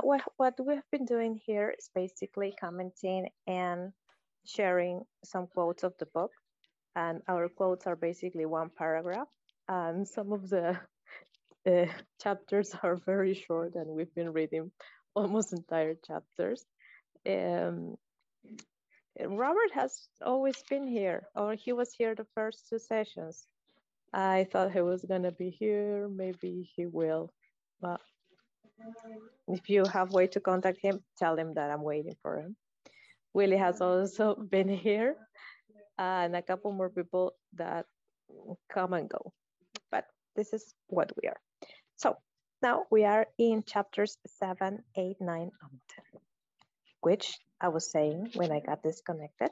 what we have been doing here is basically commenting and sharing some quotes of the book. And our quotes are basically one paragraph. And some of the chapters are very short, and we've been reading almost entire chapters. Um, Robert has always been here, or he was here the first two sessions. I thought he was gonna be here. Maybe he will. But if you have way to contact him, tell him that I'm waiting for him. Willie has also been here, and a couple more people that come and go. But this is what we are. So now we are in chapters 7, 8, 9, and 10, which I was saying when I got disconnected,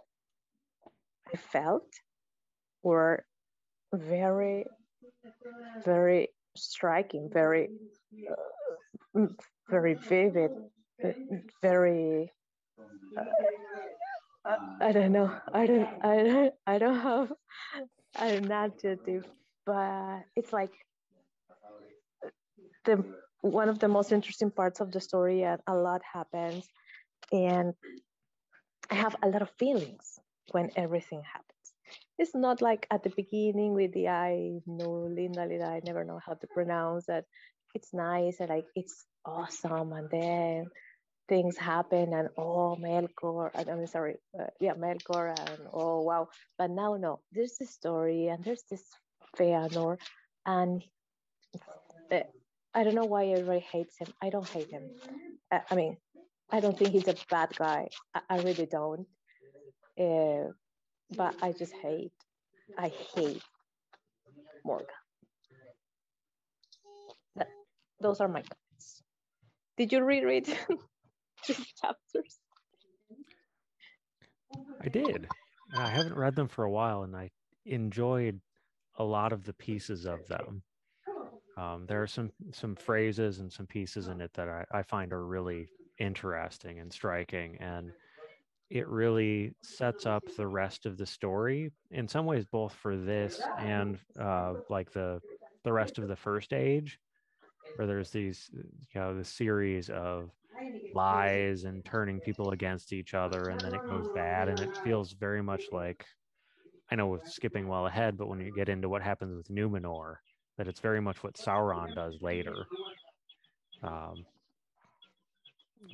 I felt were very, very striking, very vivid, very. I don't know. I don't have an adjective, but it's like the one of the most interesting parts of the story, and a lot happens, and I have a lot of feelings when everything happens. It's not like at the beginning with the I know Linda, I never know how to pronounce it. It's nice and like it's awesome, and then things happen and oh Melkor, I'm sorry, Melkor, and oh wow. But now no, there's this story and there's this Feanor, and I don't know why everybody hates him. I don't hate him. I mean, I don't think he's a bad guy. I really don't. But I just I hate Morgan. Those are my comments. Did you reread these chapters? I did. I haven't read them for a while, and I enjoyed a lot of the pieces of them. There are some phrases and some pieces in it that I find are really interesting and striking, and it really sets up the rest of the story in some ways, both for this and like the rest of the First Age, where there's these, the series of lies and turning people against each other, and then it goes bad, and it feels very much like, I know we're skipping well ahead, but when you get into what happens with Numenor, that it's very much what Sauron does later.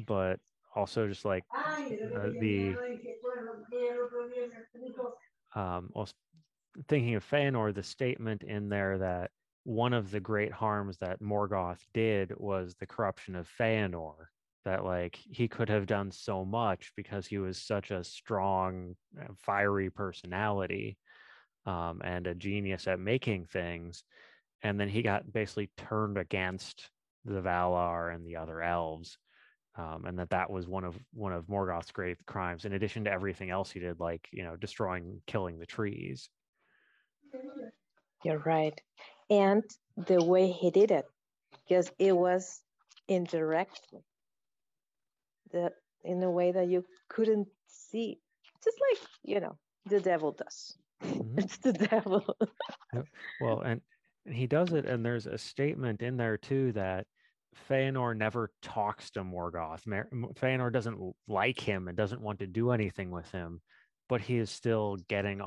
But also just like well, thinking of Feanor, the statement in there that one of the great harms that Morgoth did was the corruption of Feanor, that like he could have done so much because he was such a strong, fiery personality, and a genius at making things. And then he got basically turned against the Valar and the other elves. And that was one of Morgoth's great crimes, in addition to everything else he did, like, destroying, killing the trees. You're right. And the way he did it, because it was indirectly, in a way that you couldn't see, just like, the devil does. Mm-hmm. It's the devil. Well, and he does it, and there's a statement in there too that Feanor never talks to Morgoth. Feanor doesn't like him and doesn't want to do anything with him, but he is still getting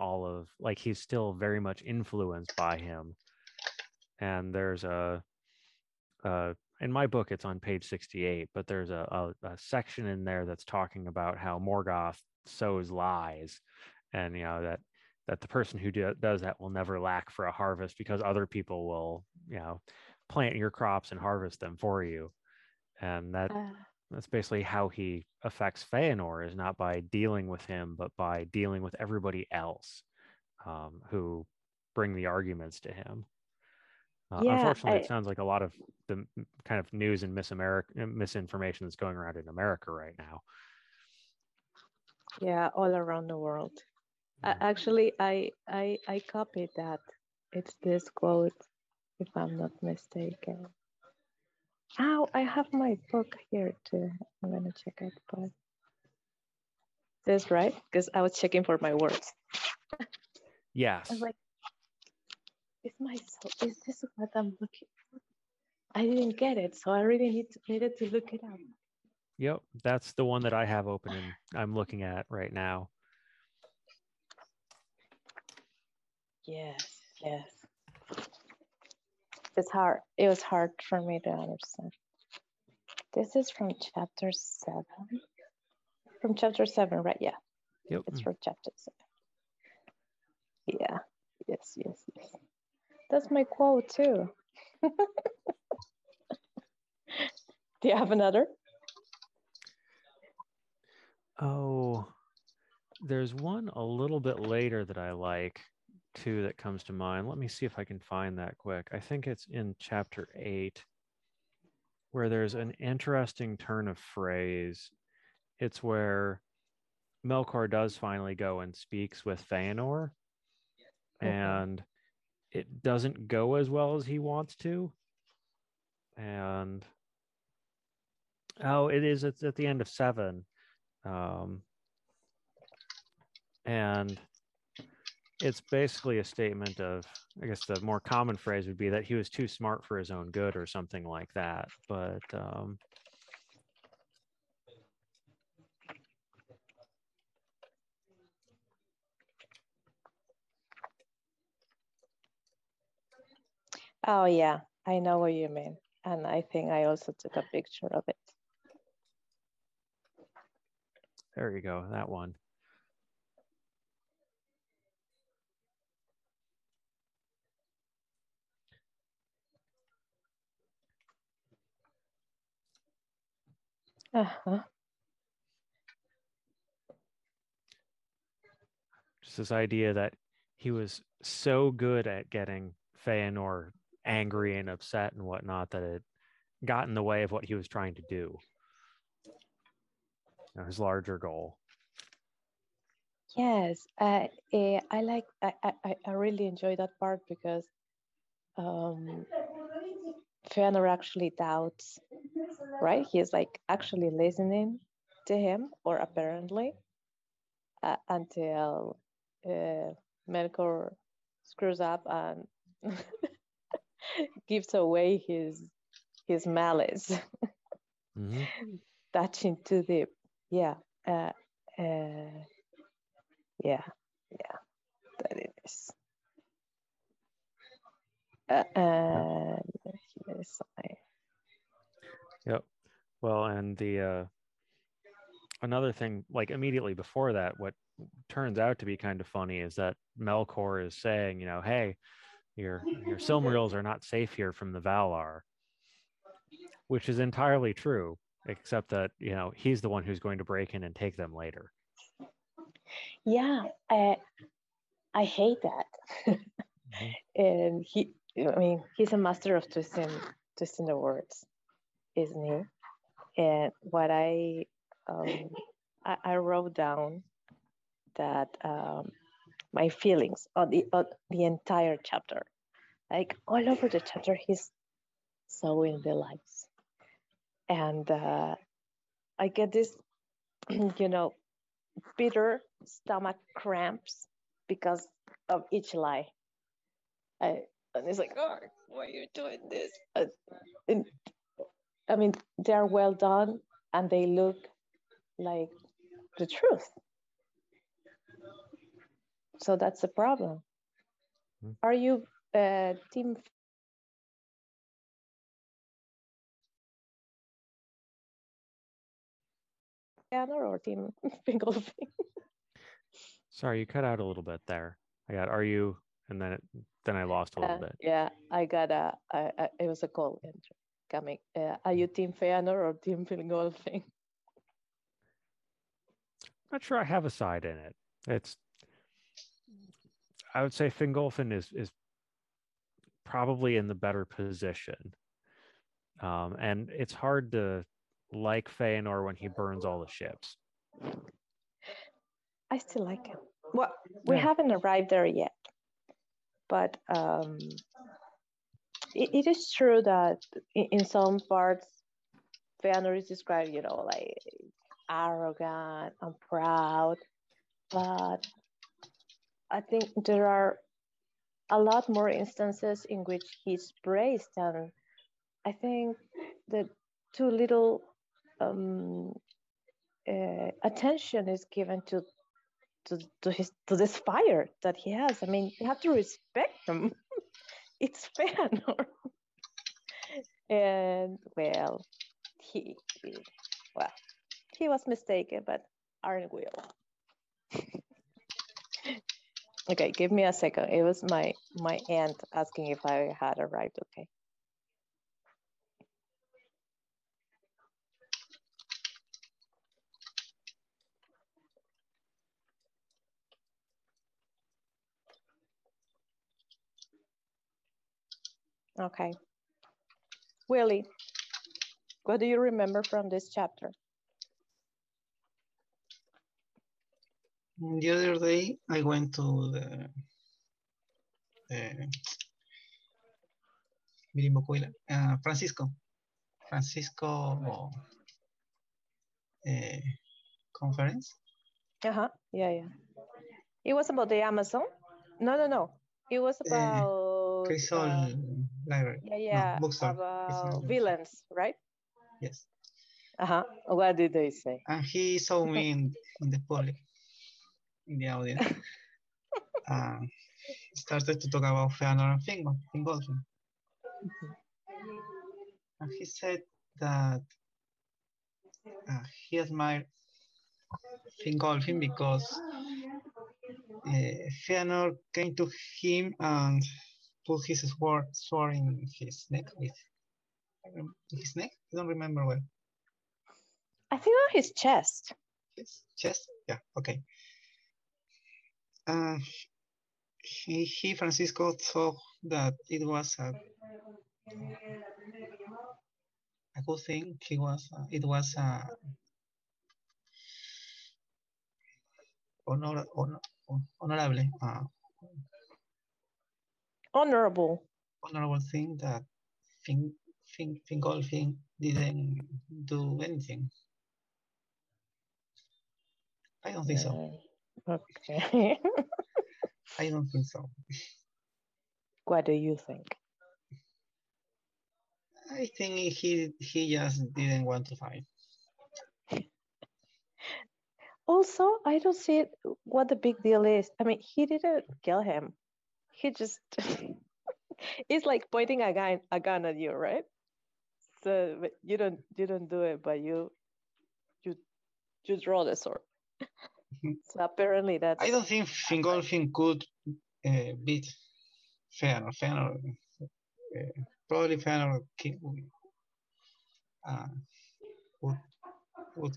he's still very much influenced by him. And there's in my book, it's on page 68, but there's a section in there that's talking about how Morgoth sows lies, and that the person who does that will never lack for a harvest, because other people will, plant your crops and harvest them for you. And that's basically how he affects Feanor, is not by dealing with him, but by dealing with everybody else who bring the arguments to him. Unfortunately, it sounds like a lot of the kind of news and misinformation that's going around in America right now. Yeah, all around the world. Actually, I copied that. It's this quote, if I'm not mistaken. Oh, I have my book here too. I'm gonna check it, but this right? Because I was checking for my words. Yes. I was like, is this what I'm looking for? I didn't get it, so I really needed to look it up. Yep, that's the one that I have open and I'm looking at right now. Yes, yes. It's hard. It was hard for me to understand. This is from chapter 7. From chapter 7, right? Yeah. Yep. It's from chapter 7. Yeah. Yes, yes, yes. That's my quote too. Do you have another? Oh, there's one a little bit later that I like too that comes to mind. Let me see if I can find that quick. I think it's in chapter 8 where there's an interesting turn of phrase. It's where Melkor does finally go and speaks with Feanor, and it doesn't go as well as he wants to. And it's at the end of 7. And it's basically a statement of, I guess the more common phrase would be that he was too smart for his own good or something like that. But oh yeah, I know what you mean. And I think I also took a picture of it. there you go, that one. Uh-huh. Just this idea that he was so good at getting Feanor angry and upset and whatnot that it got in the way of what he was trying to do. His larger goal. Yes, I like. I really enjoy that part because Fëanor actually doubts, right? He's like actually listening to him, or apparently, until Melkor screws up and gives away his malice. Mm-hmm. Touching too deep. Yeah. Yeah. Yeah. That it is. Yes, Yep. Well, and the another thing, like immediately before that, what turns out to be kind of funny is that Melkor is saying, hey, your Silmarils are not safe here from the Valar, which is entirely true, except that he's the one who's going to break in and take them later. Yeah, I hate that. Mm-hmm. And he's a master of twisting the words, isn't he? And what I wrote down that my feelings on the entire chapter, like all over the chapter, he's sowing the lies, and I get this, bitter stomach cramps because of each lie. And it's like, oh, why are you doing this? I mean, they're well done and they look like the truth. So that's the problem. Mm-hmm. Are you team Fëanor or team Fingolfin? Sorry, you cut out a little bit there. I got, are you? And then I lost a little bit. Yeah, I got it was a call entry coming. Are you team Fëanor or team Fingolfin? I'm not sure I have a side in it. I would say Fingolfin is probably in the better position. And it's hard to like Feanor when he burns all the ships. I still like him. Well, we haven't arrived there yet, but it is true that in some parts, Feanor is described, like arrogant and proud, but I think there are a lot more instances in which he's praised, and I think the too little attention is given to this fire that he has. I mean, you have to respect him. It's Fëanor. And well, he was mistaken, but aren't we all? Okay, give me a second. It was my aunt asking if I had arrived. Okay. Okay. Willie, what do you remember from this chapter? The other day, I went to the Mirimbokuile, Francisco conference. Yeah. It was about the Amazon. No. It was about Crystal Library. Yeah. No, bookstore. About villains, right? Yes. What did they say? And he saw me in the public, in the audience. Started to talk about Fëanor and Fingolfin. And he said that he admired Fingolfin because Fëanor came to him and put his sword in his neck. His neck? I don't remember well. I think on his chest. His chest? Yeah, okay. He Francisco thought that it was a good thing. It was honorable. Honorable thing that Fingolfin didn't do anything. I don't think so. Okay. I don't think so. What do you think? I think he just didn't want to fight. Also, I don't see what the big deal is. I mean, he didn't kill him. He just it's like pointing a gun at you, right? So you don't do it, but you draw the sword. So apparently that's. I don't think Fingolfin could beat Fëanor. Probably Fëanor would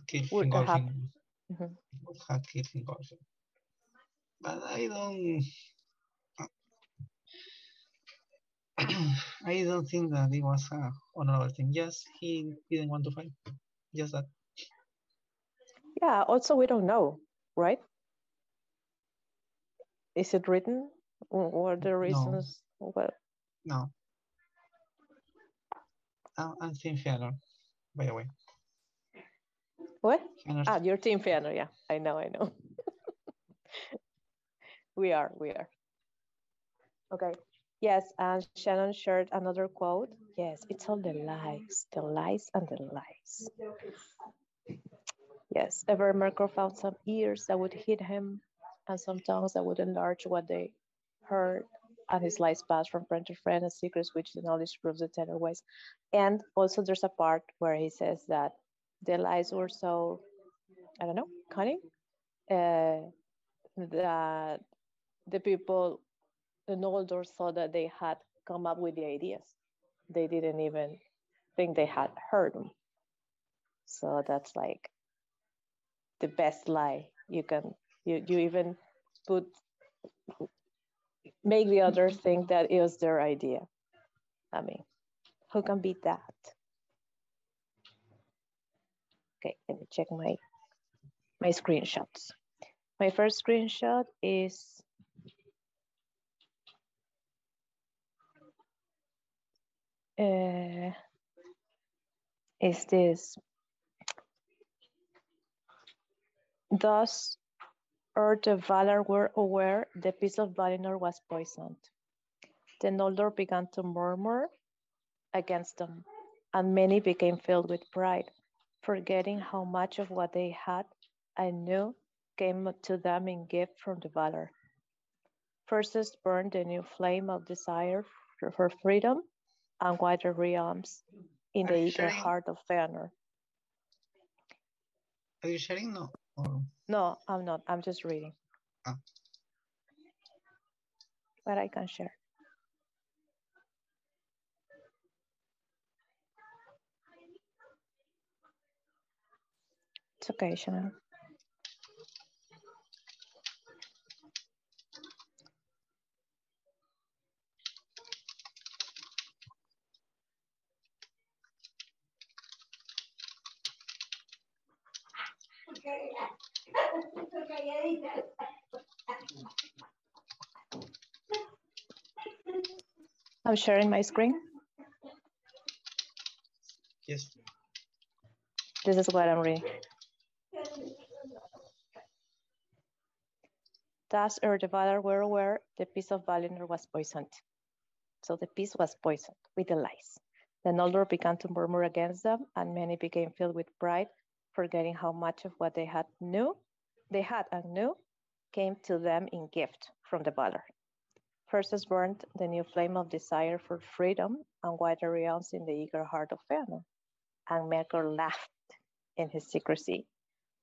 kill Fingolfin. Would have killed Fingolfin. But I don't think that it was an honorable thing. Yes, he didn't want to fight. Just that. Yeah, also we don't know, right? Is it written? What are the reasons? No. No. I'm Team Fëanor, by the way. What? You're Team Fëanor, yeah. I know. We are. Okay. Yes, and Shannon shared another quote. Yes, it's all the lies and the lies. Yes, Evermerker found some ears that would hit him and some tongues that would enlarge what they heard, and his lies passed from friend to friend as secrets which the knowledge proves the tender ways. And also there's a part where he says that the lies were so, I don't know, cunning, that the people, the Noldor, thought that they had come up with the ideas. They didn't even think they had heard them. So that's like the best lie you can. You even make the other think that it was their idea. I mean, who can beat that? Okay, let me check my screenshots. My first screenshot is this. Thus, ere the Valar were aware, the peace of Valinor was poisoned. The Noldor began to murmur against them, and many became filled with pride. forgetting how much of what they had and knew came to them in gift from the valor. First burned the new flame of desire for freedom and wider realms in Are the you eager sharing? heart of Fëanor. Are you sharing? No. Or... No, I'm not. I'm just reading. Ah. But I can share. It's okay, Shannon. I'm sharing my screen. Yes. This is what I'm reading. Thus, ere the Valar were aware, the peace of Valinor was poisoned. So the peace was poisoned with the lies. The Noldor began to murmur against them, and many became filled with pride, forgetting how much of what they had and knew came to them in gift from the Valar. First burned the new flame of desire for freedom and wider realms in the eager heart of Fëanor, and Melkor laughed in his secrecy,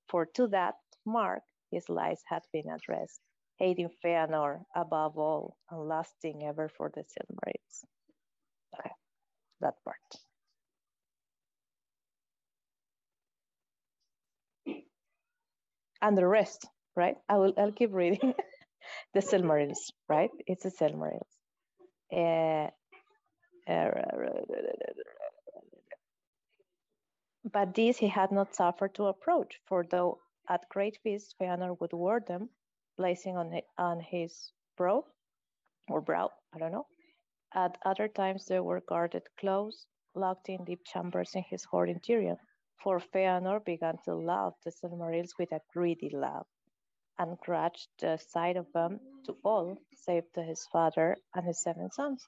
for to that mark his lies had been addressed, hating Fëanor above all and lusting ever for the Silmarils. Okay, that part. And the rest, right? I'll keep reading. The Silmarils, right? It's the Silmarils. But these he had not suffered to approach, for though at great feasts Fëanor would ward them, placing on his brow, I don't know. At other times they were guarded close, locked in deep chambers in his hoard interior, for Fëanor began to love the Silmarils with a greedy love, and grudged the sight of them to all, save to his father and his 7 sons.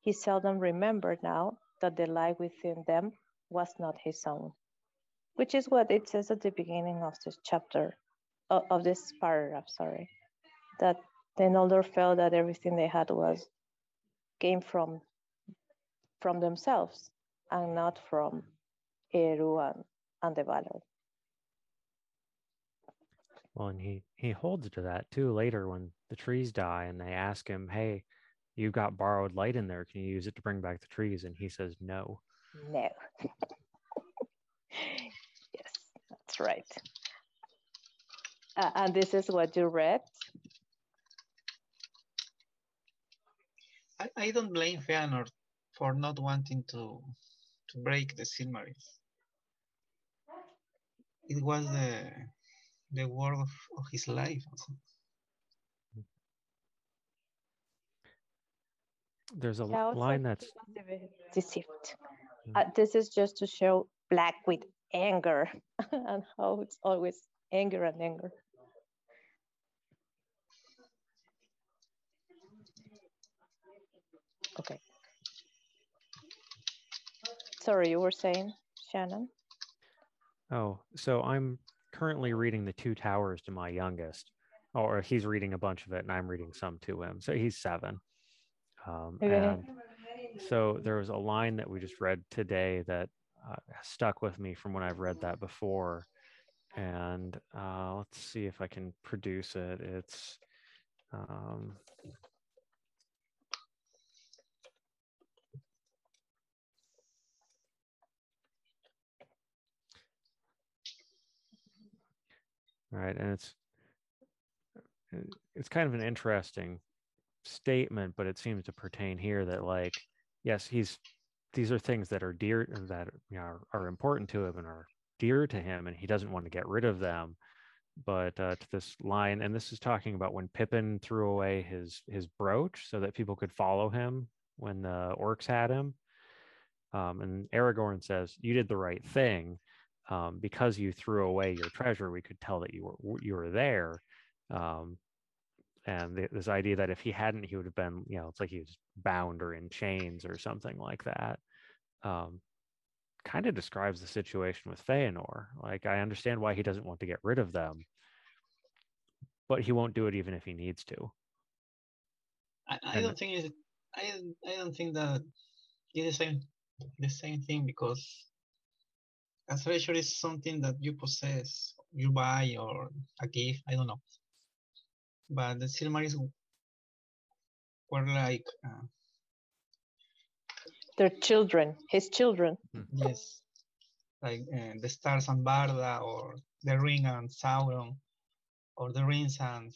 He seldom remembered now that the life within them was not his own, which is what it says at the beginning of this chapter, of this paragraph, sorry, that the Noldor felt that everything they had came from themselves and not from Eru and the Valar. Well, and he holds to that too later when the trees die and they ask him, hey, you got borrowed light in there. Can you use it to bring back the trees? And he says, no. No. Yes, that's right. And this is what you read. I don't blame Fëanor for not wanting to break the Silmarils. It was the word of his life. There's a Yeah, line that's deceived. This is just to show Black with anger and how it's always anger and anger. Okay. Sorry, you were saying, Shannon? Oh, so I'm currently reading The Two Towers to my youngest, or he's reading a bunch of it and I'm reading some to him. So he's 7. And so there was a line that we just read today that stuck with me from when I've read that before. And let's see if I can produce it. It's right, and it's kind of an interesting statement, but it seems to pertain here that, like, yes, these are things that are dear, that are important to him and are dear to him, and he doesn't want to get rid of them. But to this line, and this is talking about when Pippin threw away his brooch so that people could follow him when the orcs had him. And Aragorn says, "You did the right thing. Because you threw away your treasure, we could tell that you were there." And this idea that if he hadn't, he would have been, it's like he was bound or in chains or something like that. Kind kind of describes the situation with Feanor. Like, I understand why he doesn't want to get rid of them, but he won't do it even if he needs to. I don't think it's, I don't think that it's the same thing, because a treasure is something that you possess, you buy, or a gift. I don't know. But the Silmarils were like Their children, his children. yes, like the stars and Barda, or the ring and Sauron, or the rings and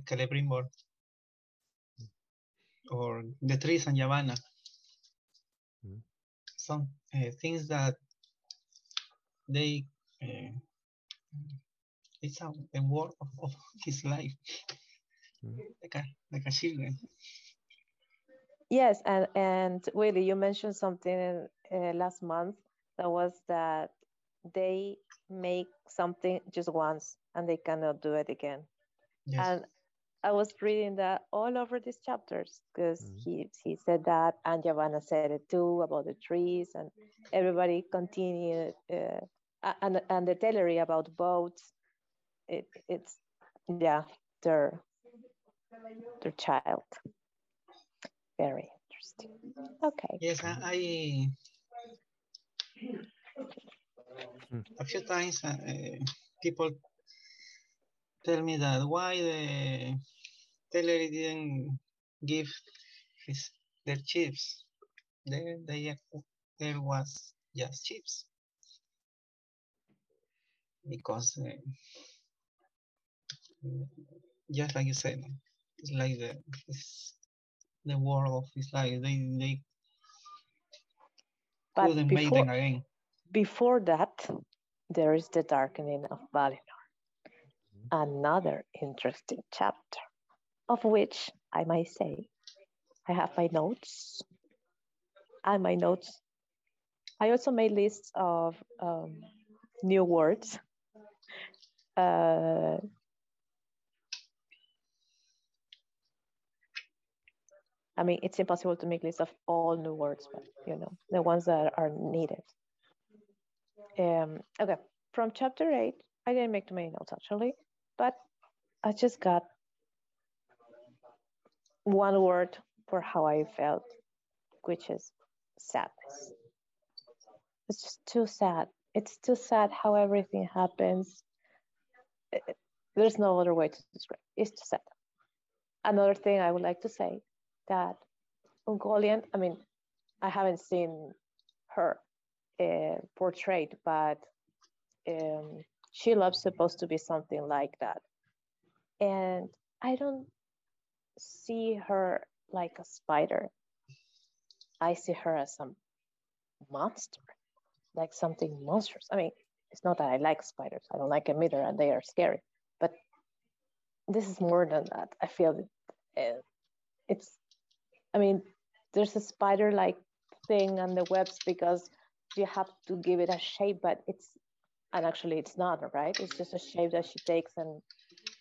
Celebrimbor, or the trees and Yavanna. Some things that they it's a word of his life, like a children. Yes, and Willie, you mentioned something last month that was that they make something just once and they cannot do it again. Yes. And I was reading that all over these chapters, because he said that, and Yavanna said it too about the trees, and everybody continued, and the tailory about boats. It's yeah, their child. Very interesting. Okay. Yes, I a few times people tell me that why the Teleri didn't give their chips. There was just chips, because just like you said, it's like the world of his life. They But couldn't make them again. Before that, there is the darkening of Valinor, another interesting chapter, of which I might say I have my notes. And my notes, I also made lists of new words. I mean, it's impossible to make lists of all new words, but the ones that are needed. Okay, from chapter 8, I didn't make too many notes actually, but I just got one word for how I felt, which is sadness. It's just too sad. It's too sad how everything happens. There's no other way to describe it. It's too sad. Another thing I would like to say, that Ungoliant, I mean, I haven't seen her portrayed, but Shelob supposed to be something like that. And I don't see her like a spider. I see her as some monster, like something monstrous. I mean, it's not that I like spiders. I don't like them either, and they are scary. But this is more than that. I feel I mean, there's a spider-like thing on the webs because you have to give it a shape, but actually it's not, right? It's just a shape that she takes, and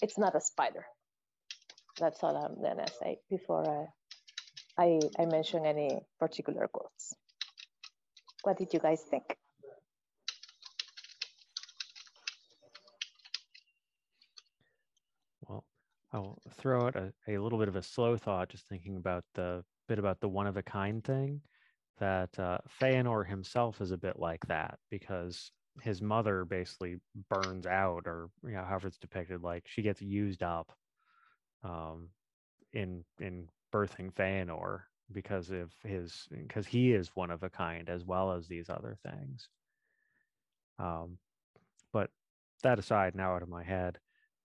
it's not a spider. That's all I'm gonna say before I mention any particular quotes. What did you guys think? Well, I'll throw out a little bit of a slow thought, just thinking about the one-of-a-kind thing, that Feanor himself is a bit like that, because his mother basically burns out, or however it's depicted, like she gets used up in birthing Feanor, because he is one of a kind as well as these other things. But that aside, now out of my head,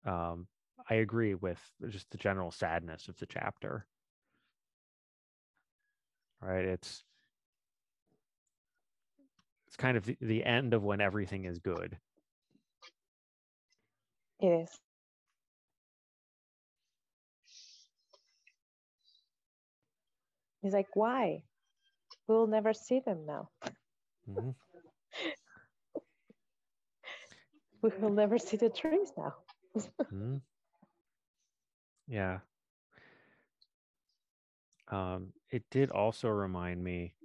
I agree with just the general sadness of the chapter. Right? It's kind of the end of when everything is good. It is. He's like, why? We'll never see them now. Mm-hmm. We will never see the trees now. Mm-hmm. Yeah. It did also remind me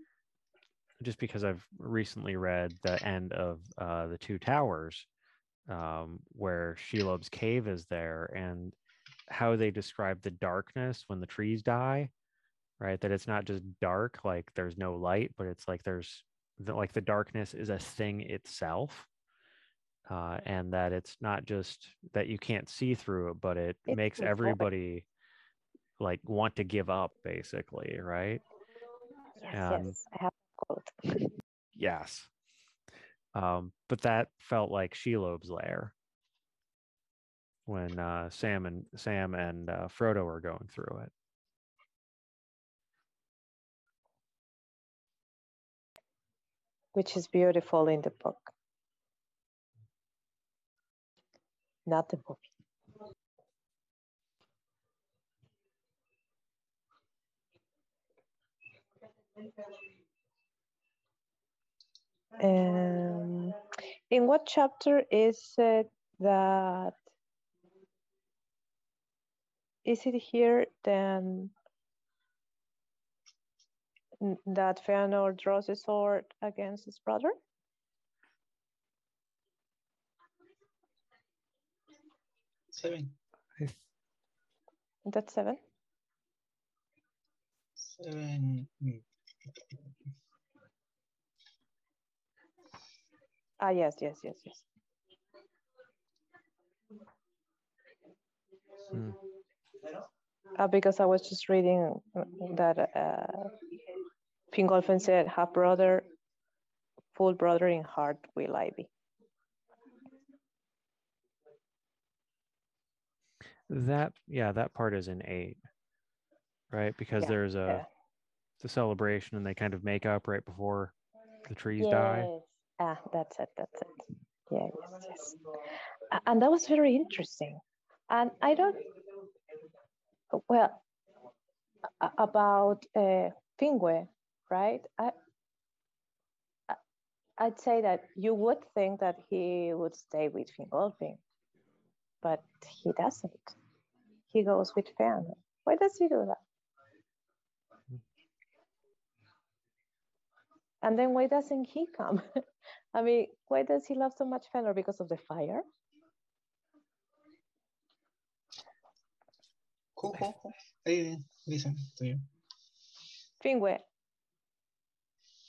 just because I've recently read the end of The Two Towers, where Shelob's cave is there, and how they describe the darkness when the trees die, right? That it's not just dark, like there's no light, but it's like like the darkness is a thing itself. And that it's not just that you can't see through it, but it makes everybody like want to give up, basically, right? Yes, I have a quote. Yes. But that felt like Shelob's lair when Sam and Frodo are going through it. Which is beautiful in the book, not the movie. In what chapter is it that, is it here then that Fëanor draws his sword against his brother? Seven. That's 7? 7. Ah, yes. Because I was just reading that Fingolfin said, half brother, full brother in heart will I be. That part is in 8, right? Because there's a the celebration and they kind of make up right before the trees die. That's it. Yeah, yes. And that was very interesting. And I don't, well, about Fingue, right? I'd say that you would think that he would stay with Fingolfin, but he doesn't. He goes with Fëanor. Why does he do that? And then why doesn't he come? I mean, why does he love so much Fëanor? Because of the fire? Cool. I listen to you. Fingue.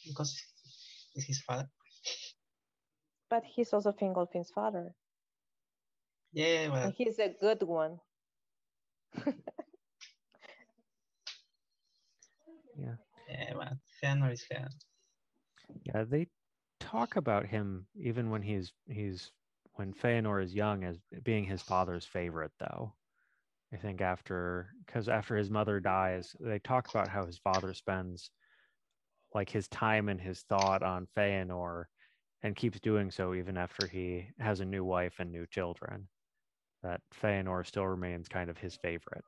Because it's his father. But he's also Fingolfin's father. Yeah, well. And he's a good one. Yeah. Yeah, but Fëanor is Fëanor. Yeah, they talk about him even when when Fëanor is young as being his father's favorite, though. I think after his mother dies, they talk about how his father spends like his time and his thought on Fëanor and keeps doing so even after he has a new wife and new children. That Fëanor still remains kind of his favorite.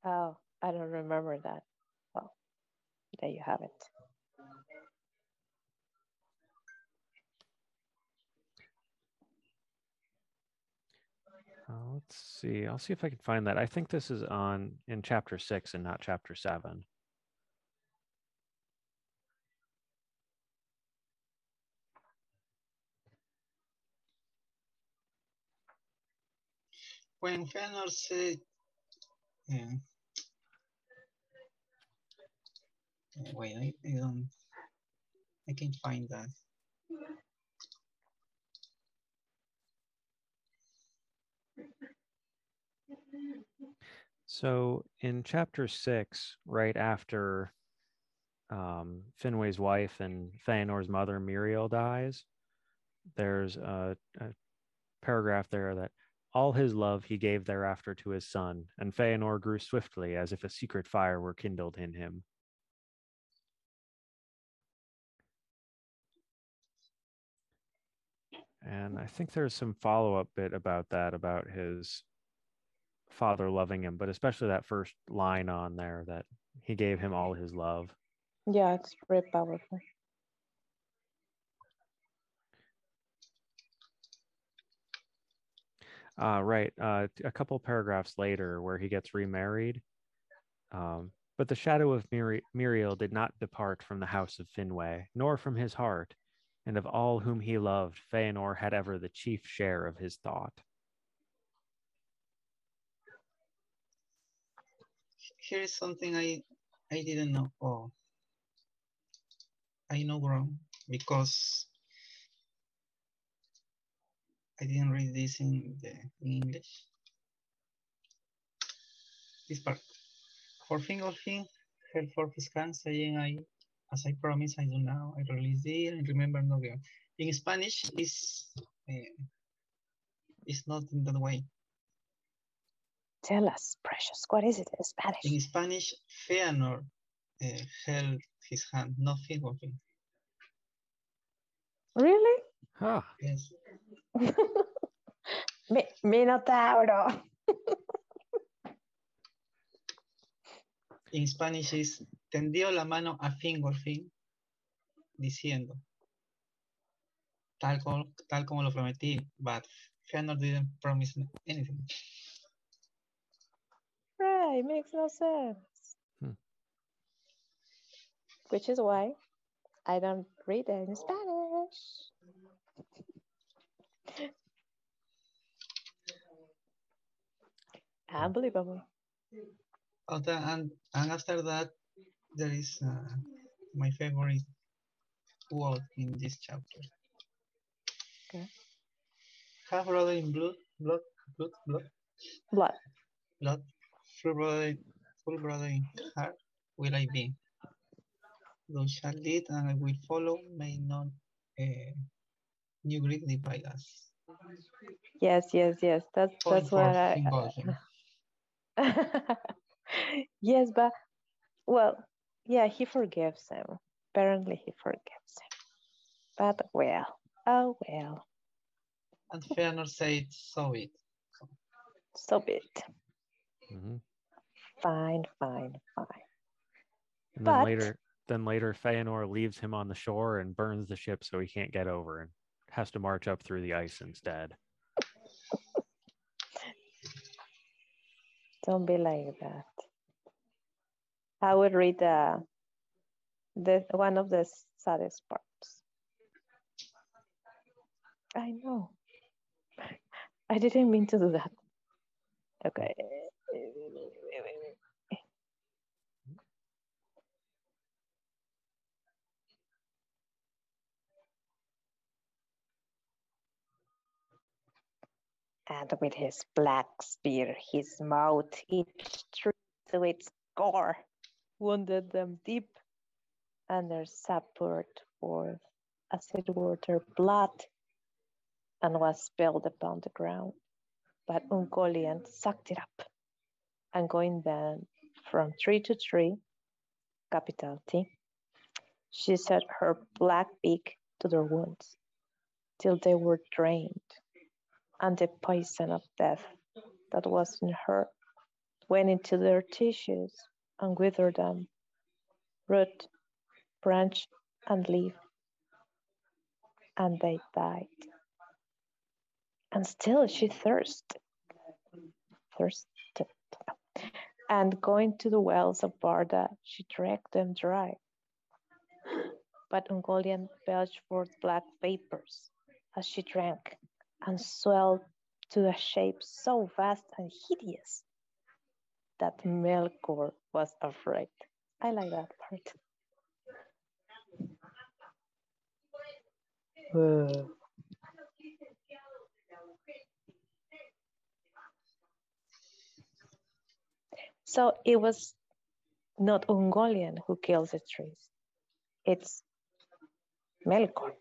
Oh, I don't remember that. Well, there you have it. Let's see. I'll see if I can find that. I think this is in chapter 6 and not chapter 7. When Fëanor said, wait, I can't find that. So in chapter 6, right after Finwë's wife and Fëanor's mother Miriel dies, there's a paragraph there that all his love he gave thereafter to his son, and Fëanor grew swiftly as if a secret fire were kindled in him. And I think there's some follow-up bit about that, about his father loving him, but especially that first line on there that he gave him all his love. Yeah, it's very powerful. Right. A couple paragraphs later where he gets remarried. But But the shadow of Muriel did not depart from the house of Finwë, nor from his heart, and of all whom he loved, Feanor had ever the chief share of his thought. Here is something I didn't know. Oh, I know wrong because I didn't read this in English. This part. For Fingolfin held forth his hand, saying, as I promised, I do now. I release thee and remember no guilt. In Spanish, it's not in that way. Tell us, precious, what is it in Spanish? In Spanish, Feanor held his hand, not Fingolfin. Really? Huh. Yes. Minotauro. In Spanish is tendió la mano a Fingolfin diciendo tal como lo prometí, but Fëanor didn't promise anything. Right, makes no sense. Which is why I don't read it in Spanish. Unbelievable. And after that, there is my favorite quote in this chapter. Okay. Half brother in blood, full brother in heart will I be. Thou shalt lead and I will follow, may not new Greek divide us. Yes. That's what I. Yes, but well, yeah, he forgives him. Apparently, he forgives him. But well, oh well. And Fëanor said, so it. So be it. Mm-hmm. Fine. And But then later, Feanor leaves him on the shore and burns the ship so he can't get over and has to march up through the ice instead. Don't be like that. I would read the one of the saddest parts. I know. I didn't mean to do that. Okay. And with his black spear, he smote each tree to its core, wounded them deep, and their sap poured forth as it were their blood, and was spilled upon the ground. But Ungoliant sucked it up, and going then from tree to tree, capital T, she set her black beak to their wounds, till they were drained, and the poison of death that was in her went into their tissues and withered them, root, branch, and leaf, and they died. And still she thirsted, and going to the wells of Barda, she drank them dry. But Ungoliant belched forth black vapors as she drank, and swelled to a shape so vast and hideous that Melkor was afraid. I like that part. So it was not Ungoliant who kills the trees. It's Melkor.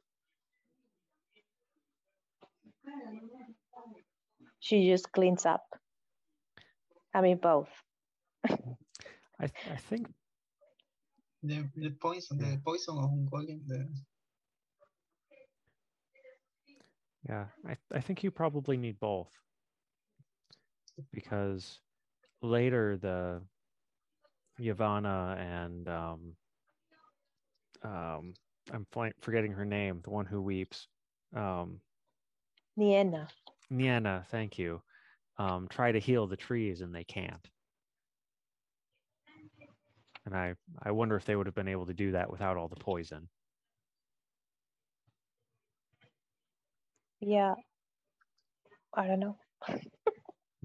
She just cleans up. I mean, both. I think the poison of Ungoliant. Yeah, I think you probably need both, because later the Yavanna and I'm forgetting her name, the one who weeps. Nienna. Nienna, thank you. Try to heal the trees and they can't. And I wonder if they would have been able to do that without all the poison. Yeah, I don't know.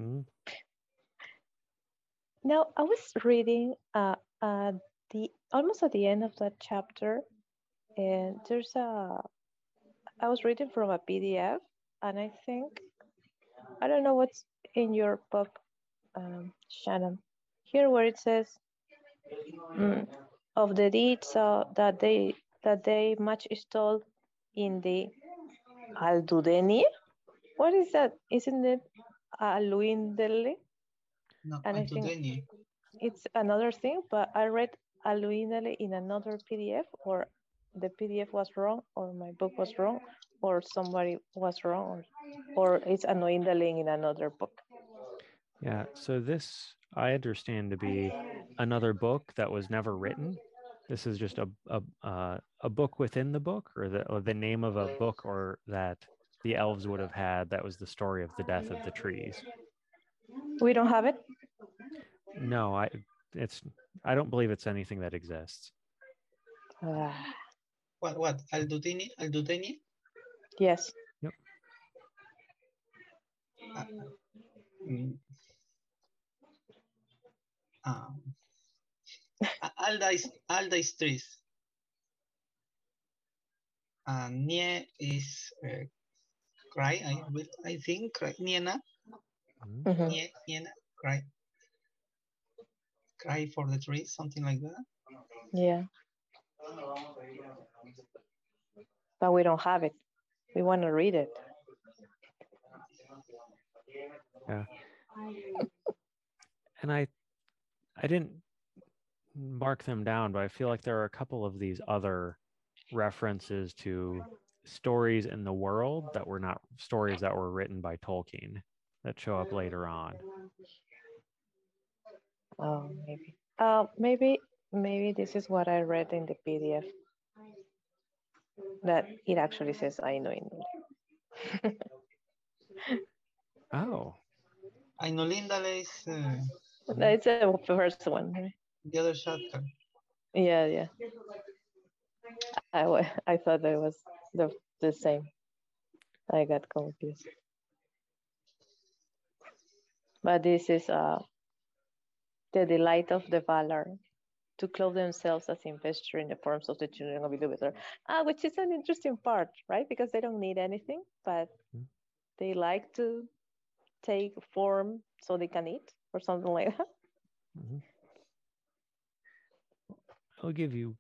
Mm-hmm. Now, I was reading the almost at the end of that chapter, and I was reading from a PDF, and I think, I don't know what's in your book, Shannon. Here where it says, mm, of the deeds that they much is told in the Aldudeni. What is that? Isn't it Aluindele? No, And I think Aldudeni. it's another thing, but I read Aluindele in another PDF, or the PDF was wrong, or my book was wrong, or somebody was wrong, or it's Anuindele in another book. Yeah. So this I understand to be another book that was never written. This is just a book within the book, or the name of a book, or that the elves would have had. That was the story of the death of the trees. We don't have it. No, I don't believe it's anything that exists. What? Aldudeni? Aldudeni? Yes. Yep. Alda is trees. Nie is cry. I think cry. Niena. Mm-hmm. Niena. Cry. Cry for the trees. Something like that. Yeah. But we don't have it. We want to read it. Yeah. And I didn't mark them down, but I feel like there are a couple of these other references to stories in the world that were not stories that were written by Tolkien that show up later on. Oh, maybe. Maybe this is what I read in the PDF. That it actually says I know in. Oh. Ainolindale is It's the first one. Right? the other chapter. Yeah. I thought that it was the same. I got confused. But this is the delight of the Valar to clothe themselves as investor in the forms of the children of Ilúvatar. Which is an interesting part, right? Because they don't need anything, but they like to take form so they can eat or something like that. Mm-hmm. I'll give you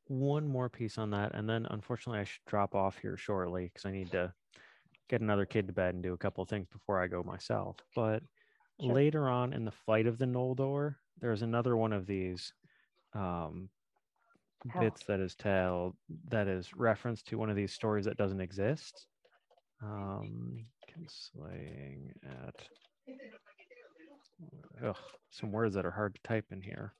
one more piece on that, and then unfortunately I should drop off here shortly because I need to get another kid to bed and do a couple of things before I go myself. But sure. Later on in the Flight of the Noldor, there's another one of these bits that is reference to one of these stories that doesn't exist. Slaying at some words that are hard to type in here.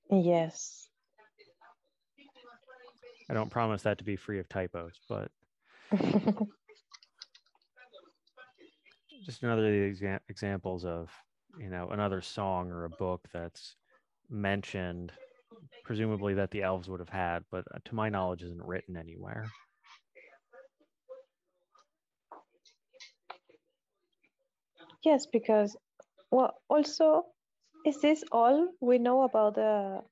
Yes. I don't promise that to be free of typos, but just another of the examples of, another song or a book that's mentioned, presumably that the elves would have had, but to my knowledge isn't written anywhere. Yes, because, well, also, is this all we know about the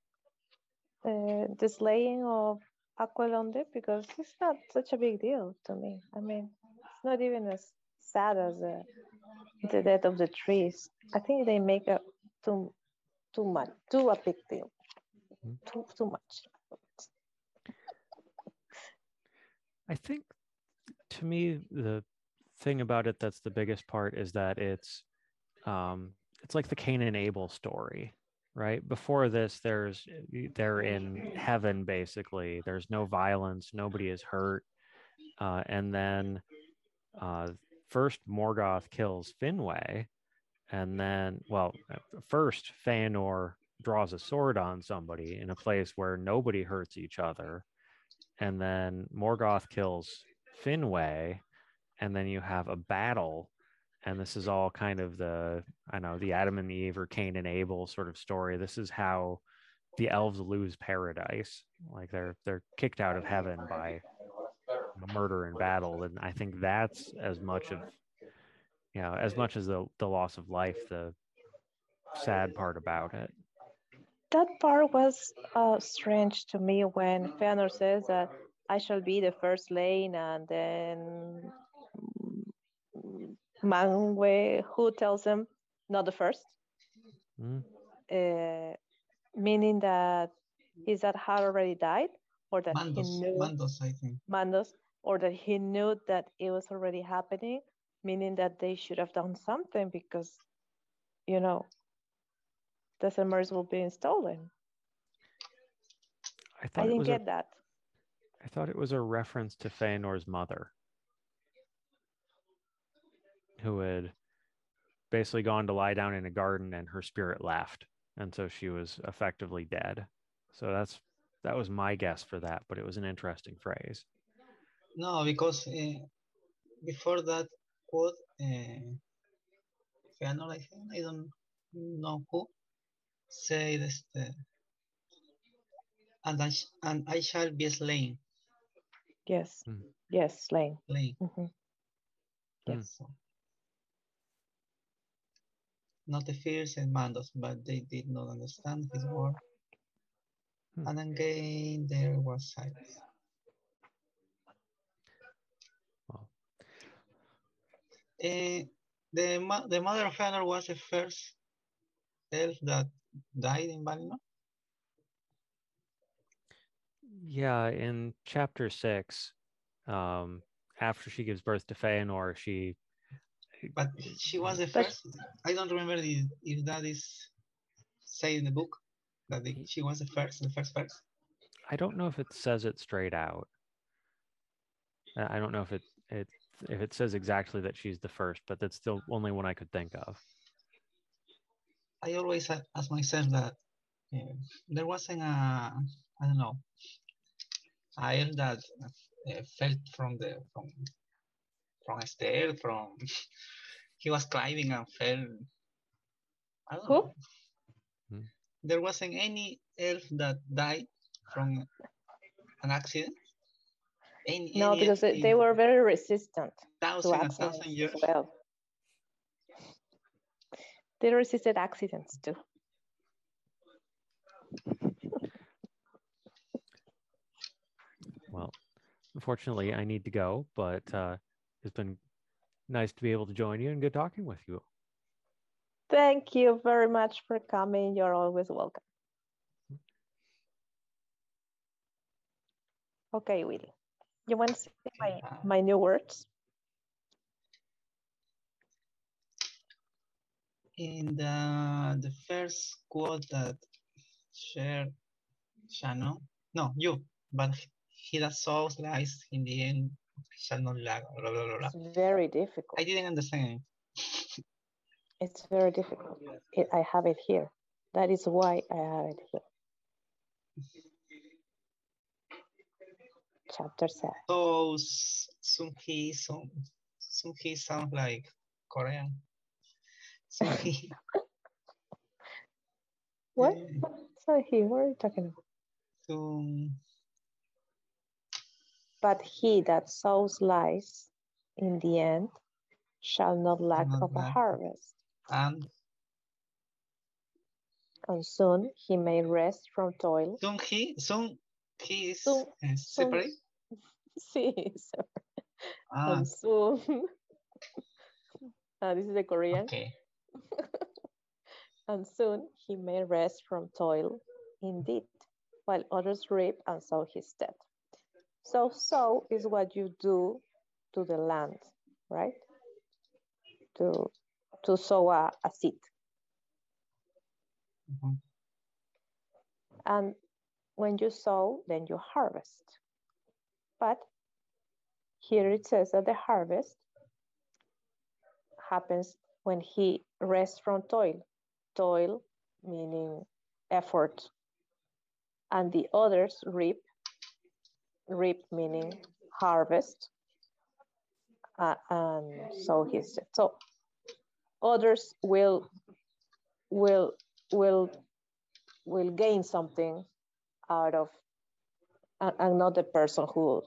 slaying of Aqualonde? Because it's not such a big deal to me. I mean, it's not even as sad as the death of the trees. I think they make a too a big deal. Too much. I think, to me, the thing about it that's the biggest part is that it's like the Cain and Abel story, right? Before this, they're in heaven, basically. There's no violence, nobody is hurt, and then first Morgoth kills Finwë, and then, first Feanor draws a sword on somebody in a place where nobody hurts each other. And then Morgoth kills Finwë, and then you have a battle. And this is all kind of the Adam and Eve or Cain and Abel sort of story. This is how the elves lose paradise. Like they're kicked out of heaven by murder and battle. And I think that's as much of, as much as the loss of life, the sad part about it. That part was strange to me when Fëanor says that I shall be the first lane, and then Manwë, who tells him not the first, meaning that his dad had already died, or that he knew Mandos, I think. Mandos, or that he knew that it was already happening, meaning that they should have done something because, the Silmarils were being stolen. I didn't get that. I thought it was a reference to Feanor's mother, who had basically gone to lie down in a garden and her spirit left. And so she was effectively dead. So that was my guess for that, but it was an interesting phrase. No, because before that quote, Fëanor, I think, I don't know who, said this, and I shall be slain. Yes. Yes, slain. Mm-hmm. Yes. So, not the fierce and Mandos, but they did not understand his word. And again, there was silence. Well, the mother of Fëanor was the first elf that died in Valinor? Yeah, in chapter 6, after she gives birth to Feanor, But she was the first. I don't remember if that is said in the book, that she was the first. I don't know if it says it straight out. I don't know if it says exactly that she's the first, but that's the only one I could think of. I always ask myself that there wasn't a elf that fell from a stair, he was climbing and fell. I don't know. There wasn't any elf that died from an accident. No, because they were very resistant to accidents 1,000 years. as well. They resisted accidents too. Well, unfortunately, I need to go, but it's been nice to be able to join you and good talking with you. Thank you very much for coming. You're always welcome. Okay, Willy. You want to see my new words? In the first quote that Shannon, no, you, but he that sows lies in the end shall not lack. Blah, blah, blah, blah. It's very difficult. I didn't understand. It's very difficult. I have it here. That is why I have it here. Chapter 7. So Sung-Hee sounds like Korean. Sung-Hee. What? Sung-Hee, what are you talking about? But he that sows lies in the end shall not lack of a harvest. And soon he may rest from toil. Sung-Hee is separate? Sí, separate. And soon, this is the Korean. Okay. And soon he may rest from toil, indeed, while others reap and sow his stead. So sow is what you do to the land, right? To sow a seed. Mm-hmm. And when you sow, then you harvest. But here it says that the harvest happens when he rests from toil. Toil meaning effort, and the others reap meaning harvest, and so he said. So others will gain something out of, and not the person who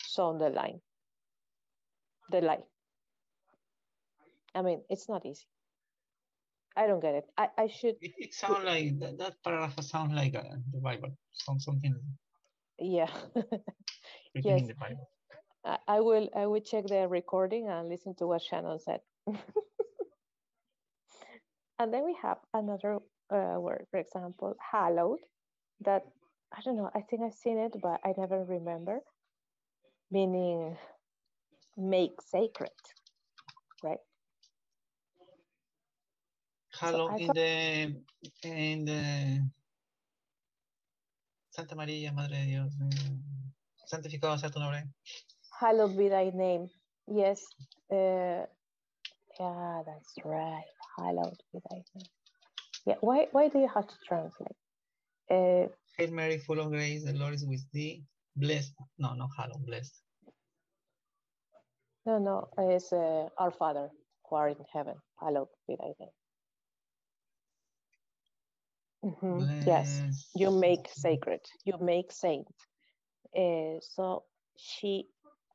sown the lie. I mean, it's not easy. I don't get it. I should. It sounds like that paragraph sounds like the Bible. Something. Yeah. Written Yes. in the Bible. I will check the recording and listen to what Shannon said. And then we have another word, for example, hallowed, that I don't know, I think I've seen it, but I never remember, meaning make sacred, right? Hallowed so in the Santa María, Madre de Dios, santificado sea tu nombre. Hallowed be thy name. Yes. Yeah, that's right. Hallowed be thy name. Yeah. Why do you have to translate? Hail Mary, full of grace, the Lord is with thee. Blessed. No, not hallowed, blessed. No, it's our Father who art in heaven. Hallowed be thy name. Mm-hmm. Yes, you make sacred, you make saint. So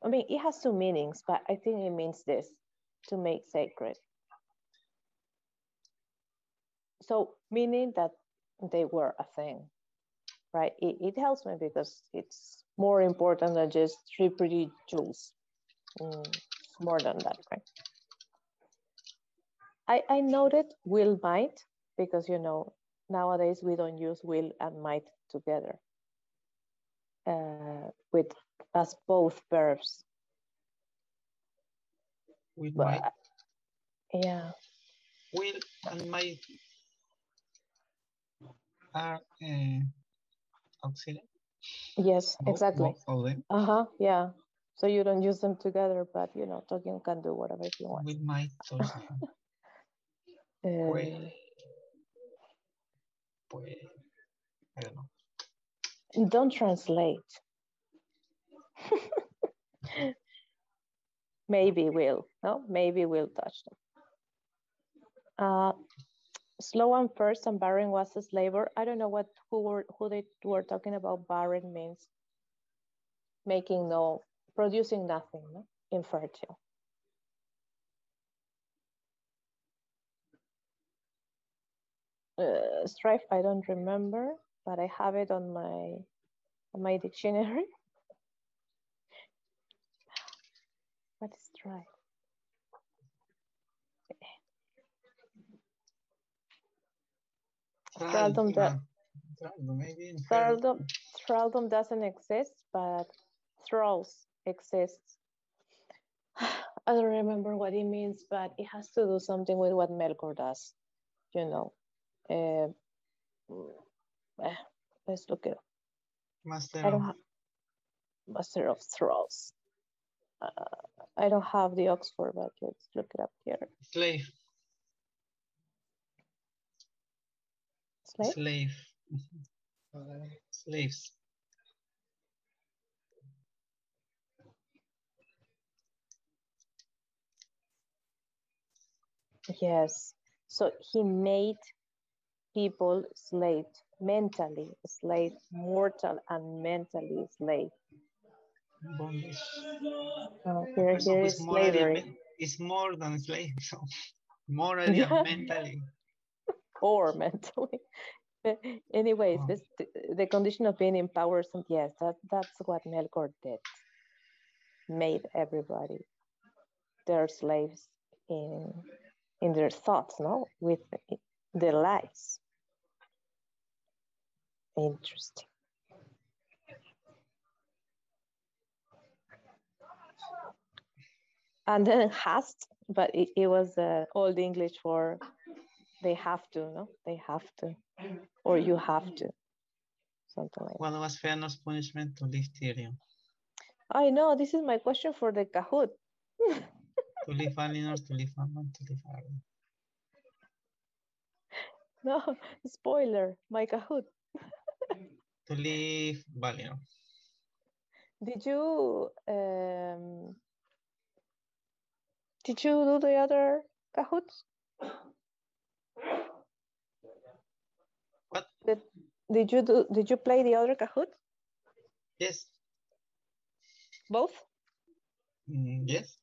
I mean, it has two meanings, but I think it means this, to make sacred. So meaning that they were a thing, right? It helps me because it's more important than just three pretty jewels. It's more than that, right? I noted will, might, because, you know, nowadays we don't use will and might together with as both verbs. Will, might. Yeah. Will and might are auxiliary. Yes, exactly. Both of them. Yeah. So you don't use them together, but, you know, Tolkien can do whatever he wants. With might also. Pues, I don't know. Don't translate. Maybe will, no? Maybe will touch them. Slow and first and barren was a slaver. I don't know who they were talking about. Barren means producing nothing, no? Infertile. Strife, I don't remember, but I have it on my dictionary. What is strife? Thraldom doesn't exist, but thralls exist. I don't remember what it means, but it has to do something with what Melkor does, you know. Let's look it up. Master of Thralls. I don't have the Oxford, but let's look it up here. Slave. Slave? Slaves. Yes. So he made people slave, mentally slave, mortal and mentally slave. Bondage. Here is slavery. It's more than slave, so morally and mentally. Or mentally. Anyways, the condition of being in power, yes, that's what Melkor did. Made everybody their slaves in their thoughts, no? With their lives. Interesting. And then has, but it was Old English for they have to, no? They have to, or you have to, something like that. What was fairness punishment to live Tyrion? I know, this is my question for the Kahoot. To live Valinor, to live Amon, to live Arwen. No, spoiler, my Kahoot. To leave Valinor. Did you do the other Kahoots? What? Did you play the other Kahoot? Yes. Both? Yes.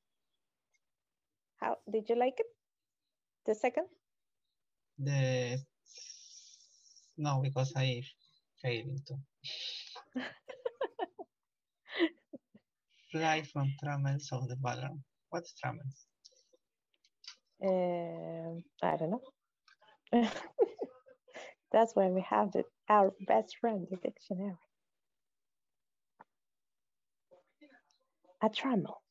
How did you like it? The second? No, because I failed to fly from Tramels of the Valor. What's Tramels? I don't know. That's why we have our best friend, the dictionary. A trammel.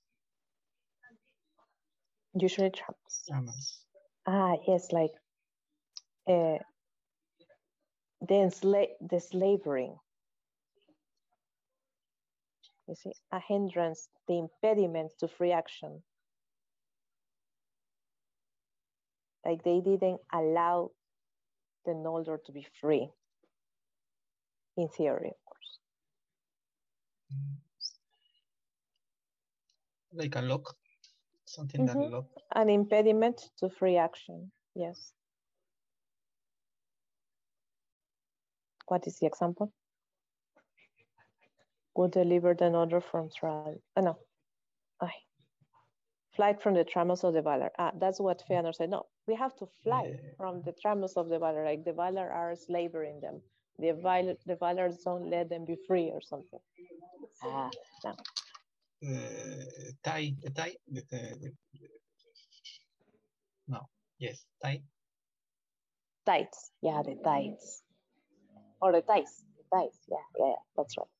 Usually tramels. Tramels. Ah, yes, like the slavering. You see, a hindrance, the impediment to free action. Like they didn't allow the Noldor to be free. In theory, of course. Like a lock. Something that lock. An impediment to free action, yes. What is the example? Would deliver the order from trial. No. Flight from the trammels of the Valar. That's what Feanor said. No, we have to fly from the trammels of the Valar. Like the Valar are slavering them. The Valars don't let them be free or something. No. No. Yes. Tides. Yeah, the tides. Or the ties. The ties. Yeah, that's right.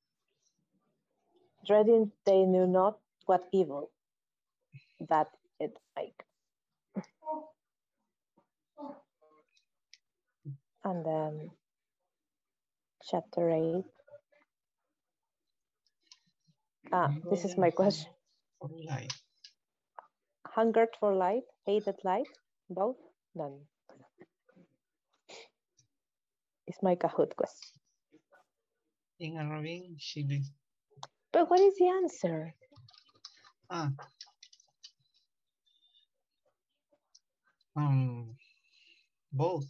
Dreading they knew not what evil that it make. And then chapter 8. This is my question. For life. Hungered for light, hated light, both? None. It's my Kahoot question. In a ravine, she lives. But what is the answer? Both.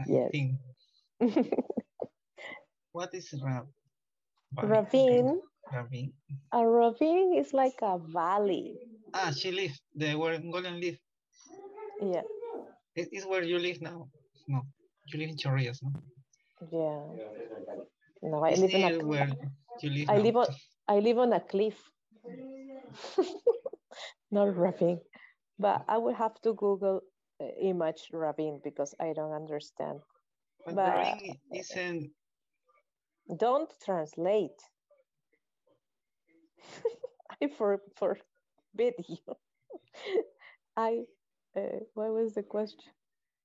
Yes. I think. What is ravine? Ravine. A ravine is like a valley. She lives. Where Golden live. Yeah. It's where you live now. No, you live in Chorrillos, no? Yeah. No, I it's live in a. Where you live I now. live on a cliff. Not ravine, but I will have to Google image ravine because I don't understand. But ravine isn't. Don't translate. I forbid you. What was the question?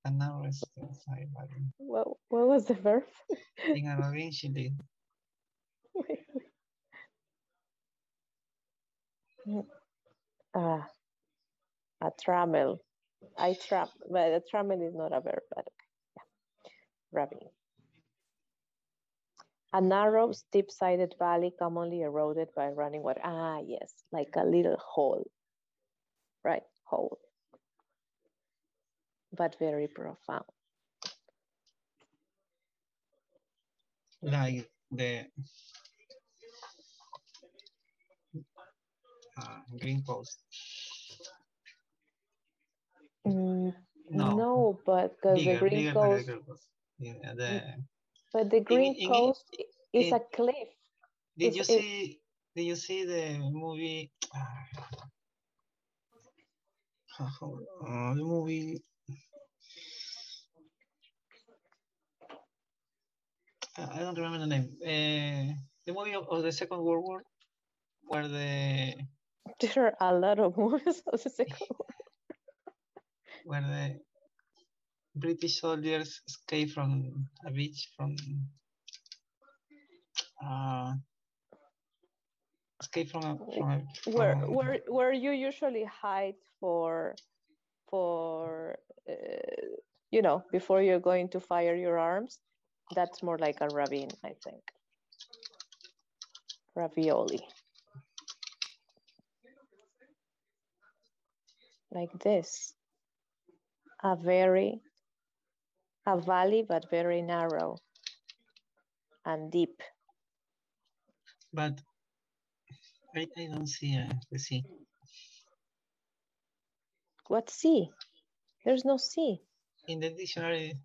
An arrest. What was the verb? In a ravine, she lived. A trammel. But a trammel is not a verb, but okay. Yeah. Ravine. A narrow, steep-sided valley commonly eroded by running water. Yes, like a little hole. Right, hole. But very profound. Like the green post. No, but because the green coast. But the green coast is a cliff. Did you see the movie? The movie. I don't remember the name. The movie of the Second World War, where there are a lot of movies of the Second World War. Where the British soldiers escape from a beach escape from where you usually hide for for, you know, before you're going to fire your arms. That's more like a ravine, I think. Ravioli. Like this. A valley, but very narrow and deep. But I don't see the sea. What sea? There's no sea. In the dictionary,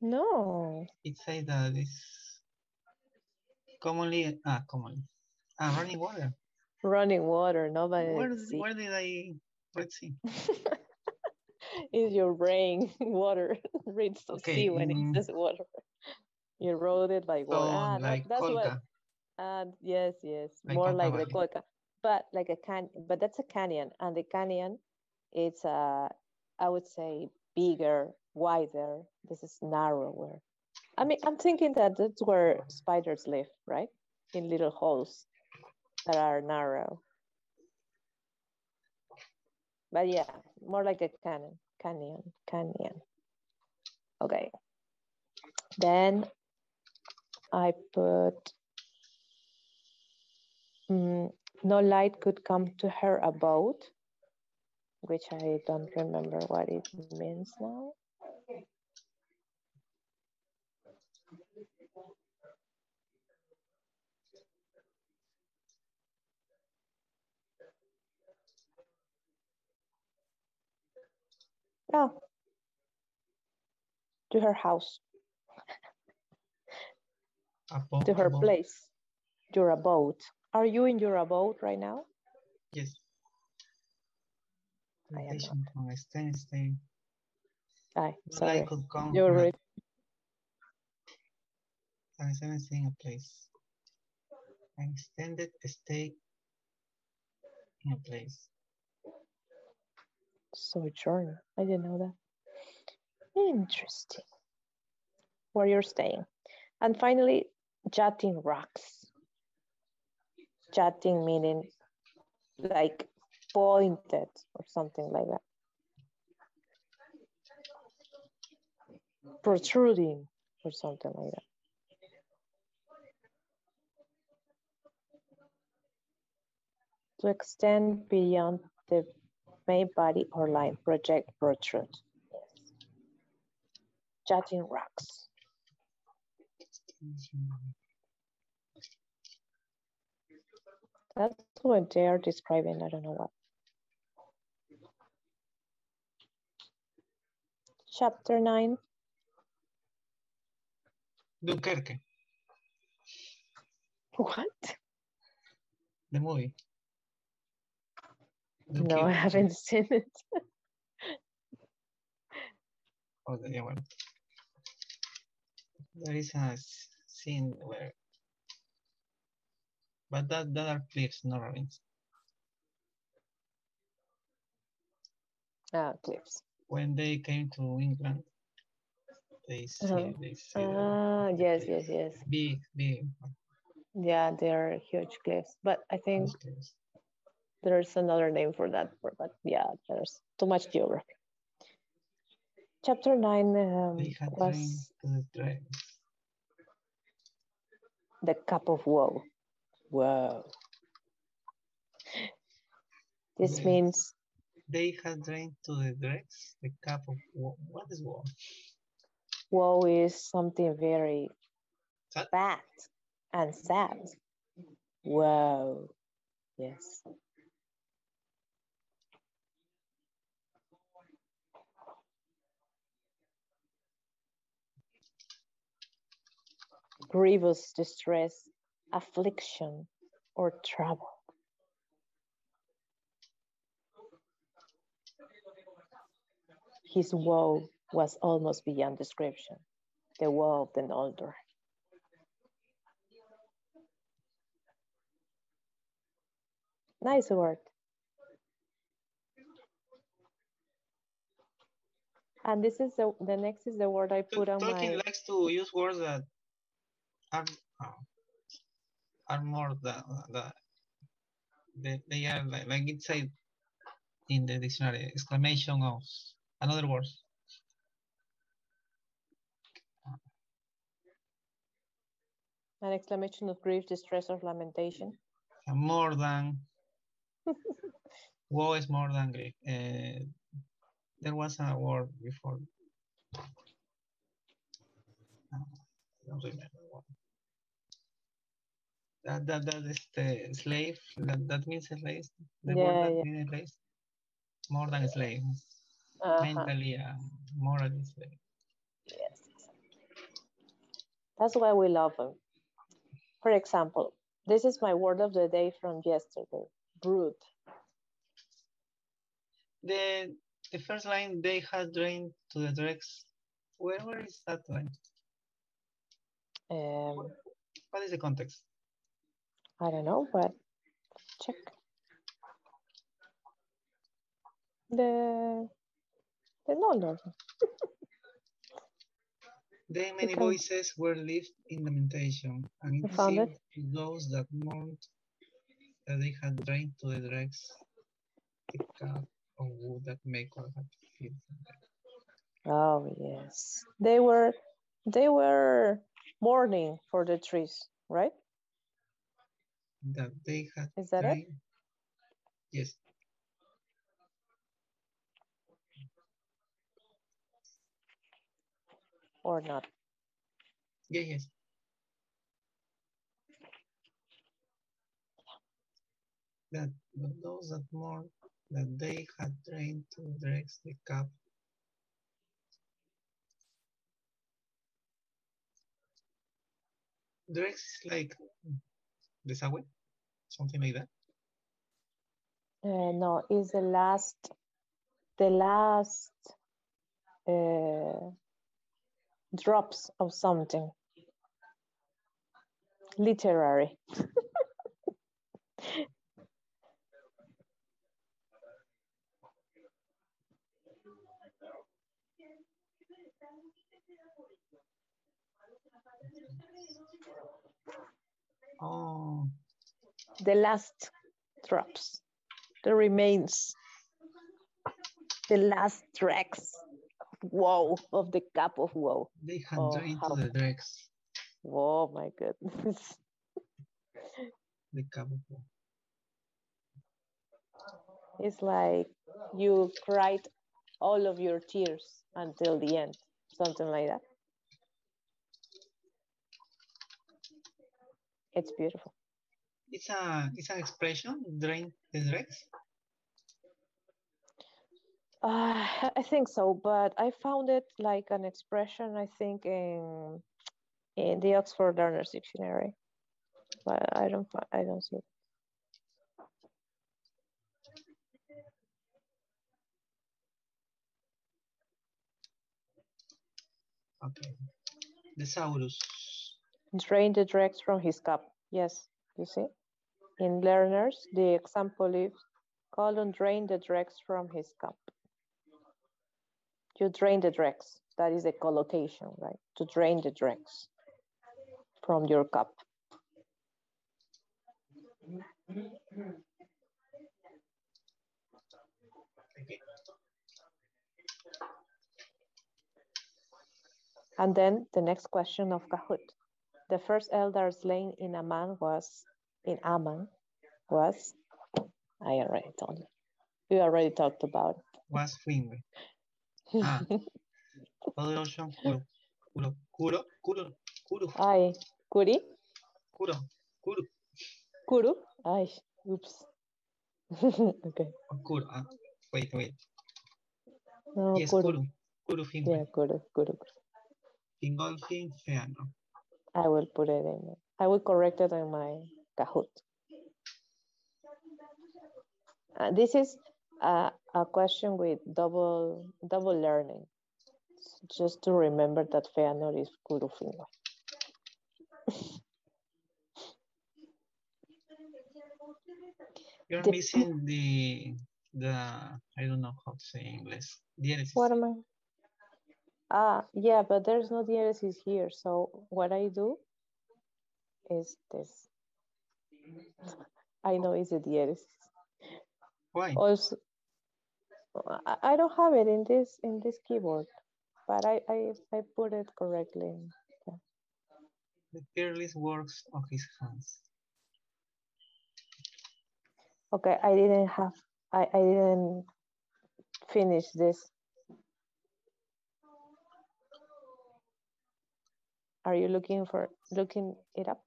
No. it says that it's commonly running water. Running water, no, but Where did I read sea? Is your brain water reads the sea when it says water. You wrote it by water. Like that's Colca. What. Yes, Like more Colca like Valley. the Colca, but like a but that's a canyon, and the canyon, it's I would say bigger, wider. This is narrower. I mean, I'm thinking that that's where spiders live, right? In little holes that are narrow. But yeah, more like a canyon. Okay. Then I put no light could come to her abode, which I don't remember what it means now. Oh, to her house. To her place. Your abode. Are you in your abode right now? Yes. I am not. Stay. Sorry. Could come You're right. An staying a place. An extended stay in a place. Sojourner. I didn't know that. Interesting. Where you're staying. And finally, jutting rocks. Jutting meaning like pointed or something like that. Protruding or something like that. To extend beyond the main body or line, project, protrude. Yes. Jutting rocks. That's what they are describing. I don't know what. Chapter 9. Dunkerque. What? The movie. No, I haven't seen it. Yeah, well. There is a scene where, but that are cliffs, not ravines. Cliffs. When they came to England, they see yes. Big. Yeah, they're huge cliffs, but I think there's another name for that. But yeah, there's too much geography. Chapter 9 was the cup of woe. Whoa. This means they had drained to the dregs the cup of woe. What is woe? Woe is something very bad and sad. Whoa. Yes. Grievous distress, affliction, or trouble. His woe was almost beyond description, the woe of the Noldor. Nice word. And this is the next is the word I put on Tolkien likes to use words that are more they are like inside in the dictionary. Exclamation of another word. An exclamation of grief, distress, or lamentation. More than. Woe is more than grief. There was a word before. I don't remember what. That is the slave. That means slave. The word that means slave. More than slave. Mentally, morally slave. Yes. That's why we love them. For example, this is my word of the day from yesterday. Brute. The first line, they had drained to the dregs. Where is that line? What is the context? I don't know, but check. The no. Then many voices were lifted in lamentation, and it seemed to those that mourned that they had drained to the dregs the cup of wood that Maker had filled from them. Oh yes, they were mourning for the trees, right? That they had. Is that it? Yes. Or not? Yeah, yes. That those that mourned that they had drained to the dregs the cup. Dregs is like desagüe, something like that. No, it's the last drops of something. Literary. Oh. The last drops. The remains. The last dregs. Woe of the cup of woe. They had drained to the dregs. Oh my goodness. The cup of woe. It's like you cried all of your tears until the end, something like that. It's beautiful. It's an expression, drain the dregs. I think so, but I found it like an expression, I think, in the Oxford Learner's Dictionary, but I don't see it. Okay. Thesaurus. Drain the dregs from his cup. Yes, you see. In Learners, the example is colon drain the dregs from his cup. You drain the dregs. That is a collocation, right? To drain the dregs from your cup. Okay. And then the next question of Kahoot. The first elder slain in Aman was, I already told you. We already talked about it. Was Finwë. Ocean, Kuro. Ay, Kuri? Kuro. Kuru? Ay, oops. Okay. Kuro. Wait. No, yes, Kuru. Kuro Finwë. Yeah, Kuru. Fingolfin Feanor. I will put it in. I will correct it in my Kahoot. This is a question with double learning. Just to remember that Feanor is Kuru Finwë. You're missing the I don't know how to say in English. Diéresis. What am I? Yeah, but there's no diéresis here. So what I do is this. I know it's a diéresis. Why? Also, I don't have it in this keyboard, but I put it correctly. Yeah. The careless works of his hands. Okay, I didn't finish this. Are you looking it up?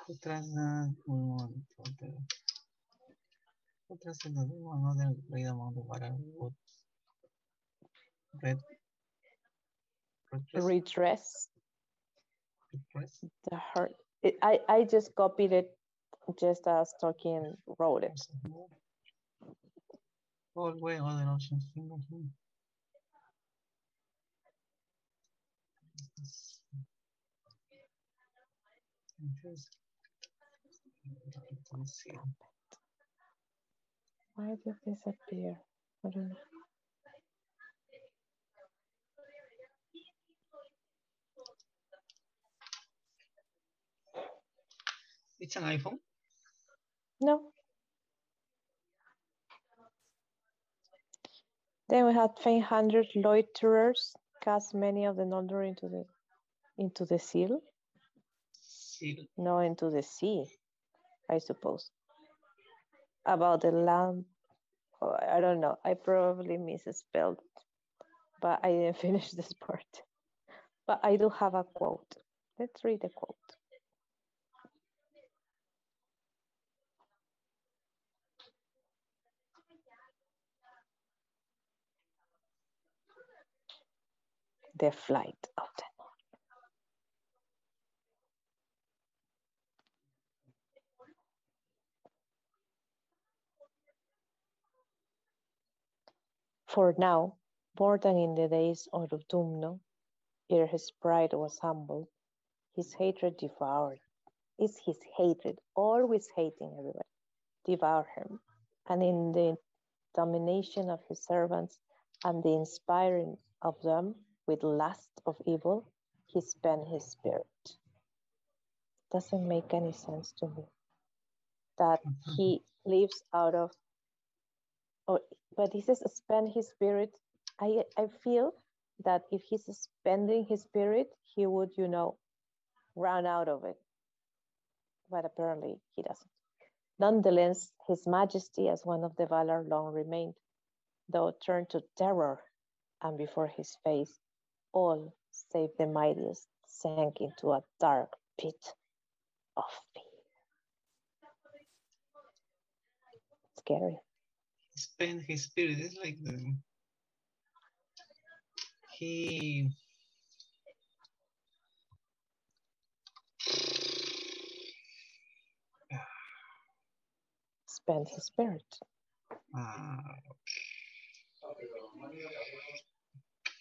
Detrás de another great amount of water would Redress redress the hurt. I just copied it just as Tolkien wrote it. all way other options finger him. Why did this appear? I don't know. It's an iPhone? No. Then we had 500 loiterers cast many of the Noldor into the seal. No, into the sea, I suppose. About the land, oh, I don't know. I probably misspelled, but I didn't finish this part. But I do have a quote. Let's read the quote. The flight of the Nord. For now, more than in the days of Autumno, ere his pride was humble, his hatred devoured. Is his hatred, always hating everybody, devour him. And in the domination of his servants and the inspiring of them with lust of evil, he spent his spirit. Doesn't make any sense to me that he lives out of, but he says spend his spirit. I feel that if he's spending his spirit, he would, run out of it. But apparently he doesn't. Nonetheless, his majesty as one of the valor long remained, though turned to terror, and before his face, all save the mightiest sank into a dark pit of fear. Scary. Spend his spirit. It's like he Spend his spirit.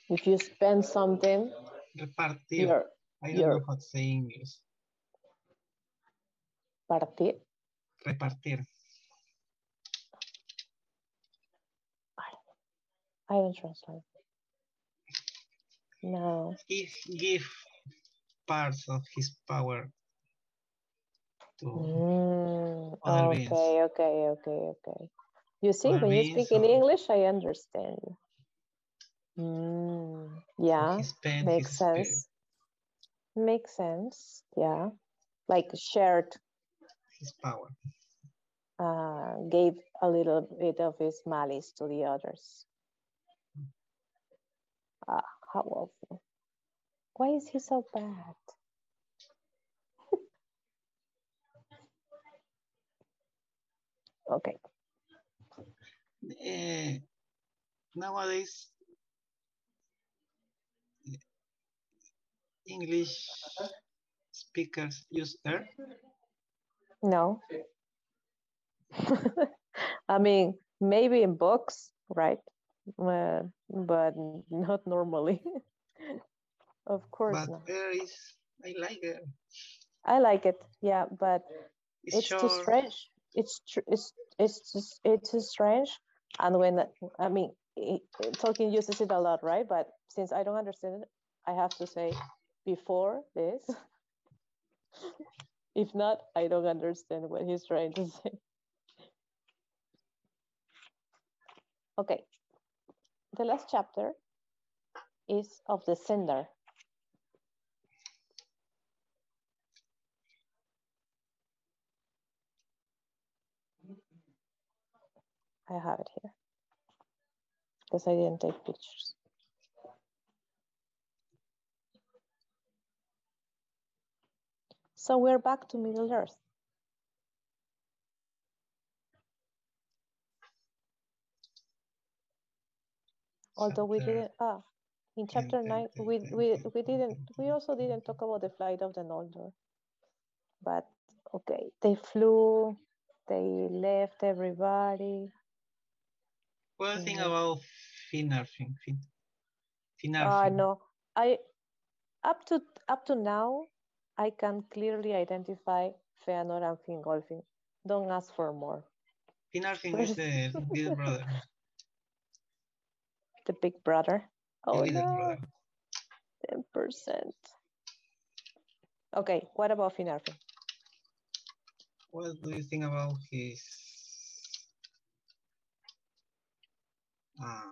If you spend something, repartir. I don't know how to say English. Partir. Repartir. I don't translate. No. Give parts of his power to other beings. Okay. You see, Other when you speak in English, I understand you. Yeah, makes sense. Spirit. Makes sense, yeah. Like shared. His power. Gave a little bit of his malice to the others. How awful. Why is he so bad? Okay. Nowadays, English speakers use er? No. I mean, maybe in books, right? But not normally. Of course but not. I like it. I like it, yeah, but it's short. too strange. It's too strange. And when Tolkien uses it a lot, right? But since I don't understand it, I have to say before this. If not, I don't understand what he's trying to say. Okay. The last chapter is of the sender. I have it here because I didn't take pictures. So we're back to Middle Earth. Although we didn't, in chapter 9, we also didn't talk about the flight of the Noldor. But okay, they flew, they left everybody. What do you think about Finarfin? No, up to now, I can clearly identify Feanor and Fingolfin. Don't ask for more. Finarfin is the little brother. The big brother. Oh the no, brother. 10%. Okay, what about Finarfin? What do you think about his I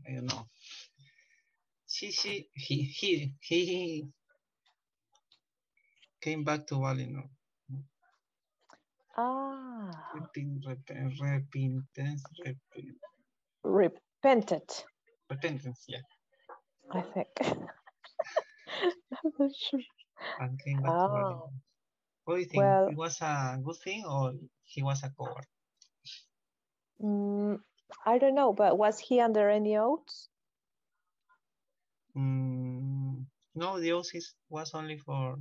don't know. He came back to Valinor. Repentance, yeah. I think. I'm not sure. And came back to Valinor. What do you think? It was a good thing or he was a coward? I don't know, but was he under any oaths? No, the oath was only for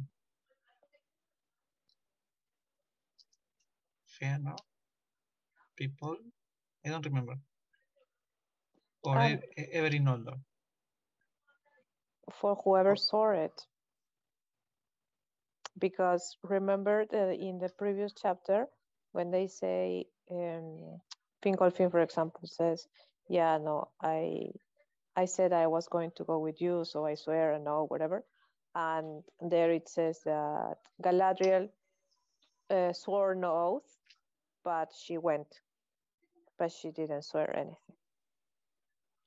Fëanor people. I don't remember. Or every Noldor. For whoever saw it. Because remember in the previous chapter, when they say, Fingolfin, for example, says, yeah, no, I said I was going to go with you, so I swear, and no, whatever. And there it says that Galadriel swore no oath, but she went. But she didn't swear anything.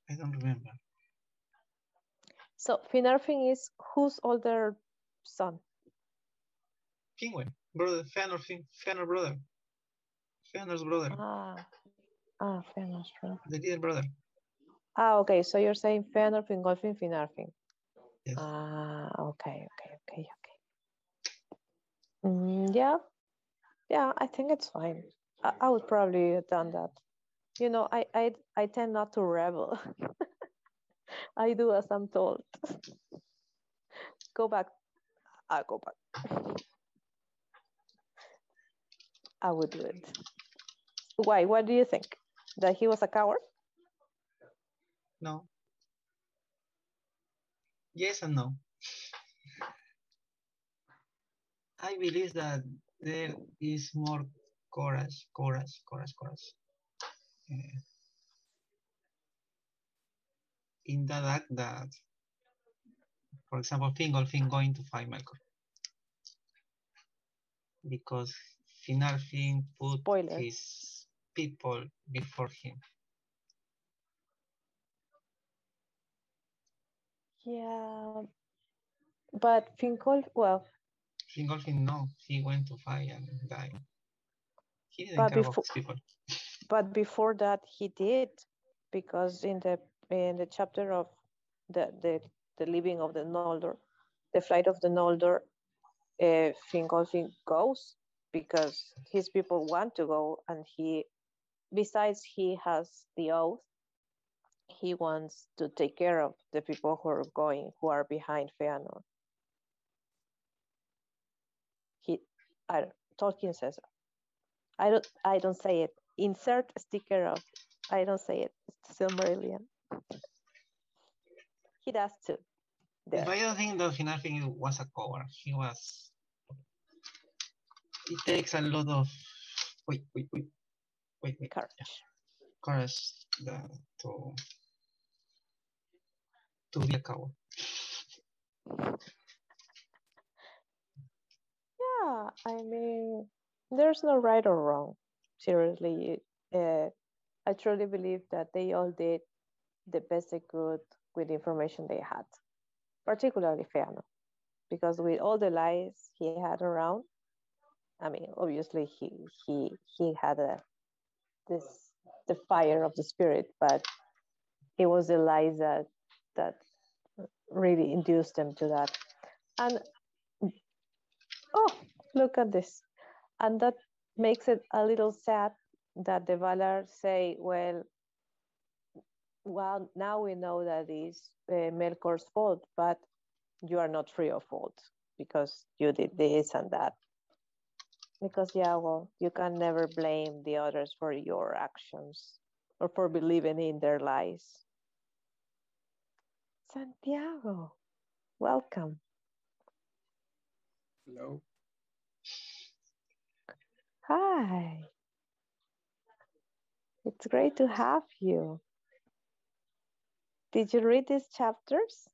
I don't remember. So Finarfin is whose older son? Finwë, brother, Fëanor brother. Fëanor's brother. Fëanor's brother. The little brother. Okay, so you're saying Fëanor, Fingolfin, Finarfin. Yes. Okay. Yeah, I think it's fine. I would probably have done that. You know, I tend not to rebel. I do as I'm told. Go back. I'll go back. I would do it. Why? What do you think? That he was a coward? No. Yes and no. I believe that there is more courage. In that act that, for example, Fingolfin going to fight Melkor. Because Finarfin put his people before him. Yeah, but Fingolfin, no, he went to fight and died. He didn't care about his people. But before that, he did, because in the chapter of the leaving of the Noldor, the flight of the Noldor, Fingolfin goes because his people want to go, and besides he has the oath, he wants to take care of the people who are going, who are behind Fëanor. Tolkien says, I don't say it. Insert a sticker of, I don't say it. It's Silmarillion. He does too. There. I don't think that Finarfin was a coward. It takes a lot of. Wait. wait. Courage. Yeah. Courage to be a coward. Yeah, I mean, there's no right or wrong. Seriously, I truly believe that they all did the best they could with the information they had, particularly Feano, because with all the lies he had around, I mean, obviously he had this the fire of the spirit, but it was the lies that really induced them to that. And oh, look at this. And that makes it a little sad that the Valar say, well, now we know that it's Melkor's fault, but you are not free of fault because you did this and that. Because, yeah, well, you can never blame the others for your actions or for believing in their lies. Santiago, welcome. Hello. Hi. It's great to have you. Did you read these chapters?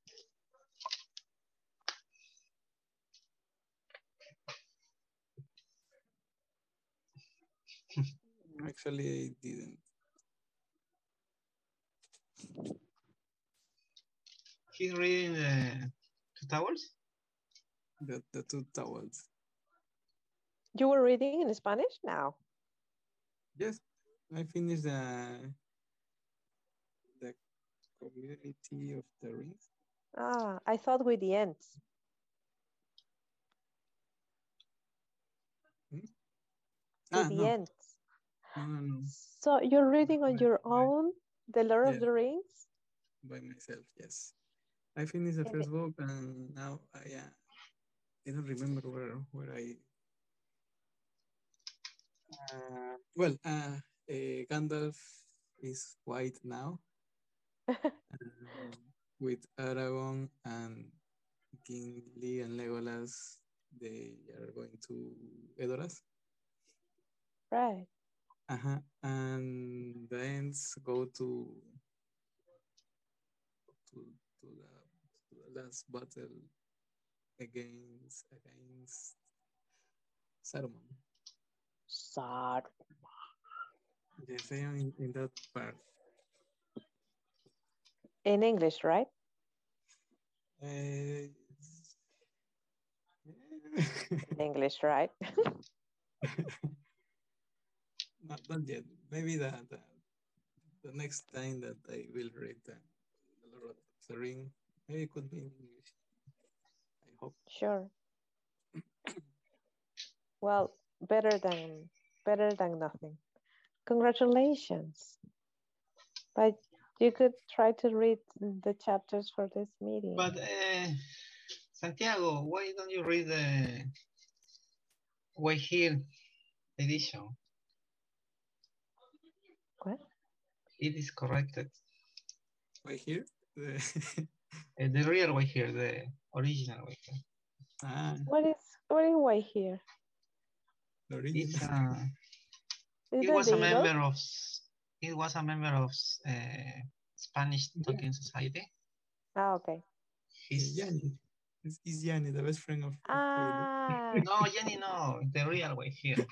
Actually, I didn't. He's reading the Two Towers? The Two Towers. You were reading in Spanish now? Yes, I finished the Community of the Rings. Ah, I thought with the ends. Hmm? With the No. ends. No. So you're reading on your own, The Lord of Yeah. the Rings? By myself, yes. I finished the first book and now I don't remember where I. Gandalf is white now. With Aragorn and Gimli and Legolas, they are going to Edoras. Right. And the ends go to the last battle against Saruman. Yes, I am in that part. In English, right? In English, right? Not yet. Maybe the next time that I will read the Lord of the Ring, maybe it could be in English. I hope. Sure. Well, better than nothing. Congratulations. But you could try to read the chapters for this meeting. But Santiago, why don't you read the Way Here edition? What? It is corrected. Way Here? The real Way Here, the original Way Here. What is Way Here? The original. It was a member of Spanish Tolkien Society. Ah, okay. Yanni. It's Yanni, the best friend of No, Yanni, no. The real Way Here.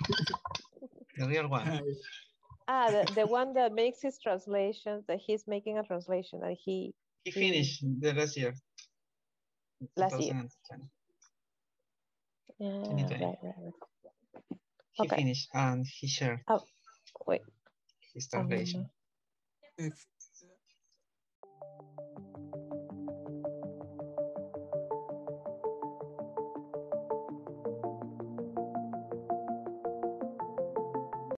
The real one. The one that makes his translations, that he's making a translation that he finished the last year. Last year. Yeah, right. He finished and he shared wait. his translation.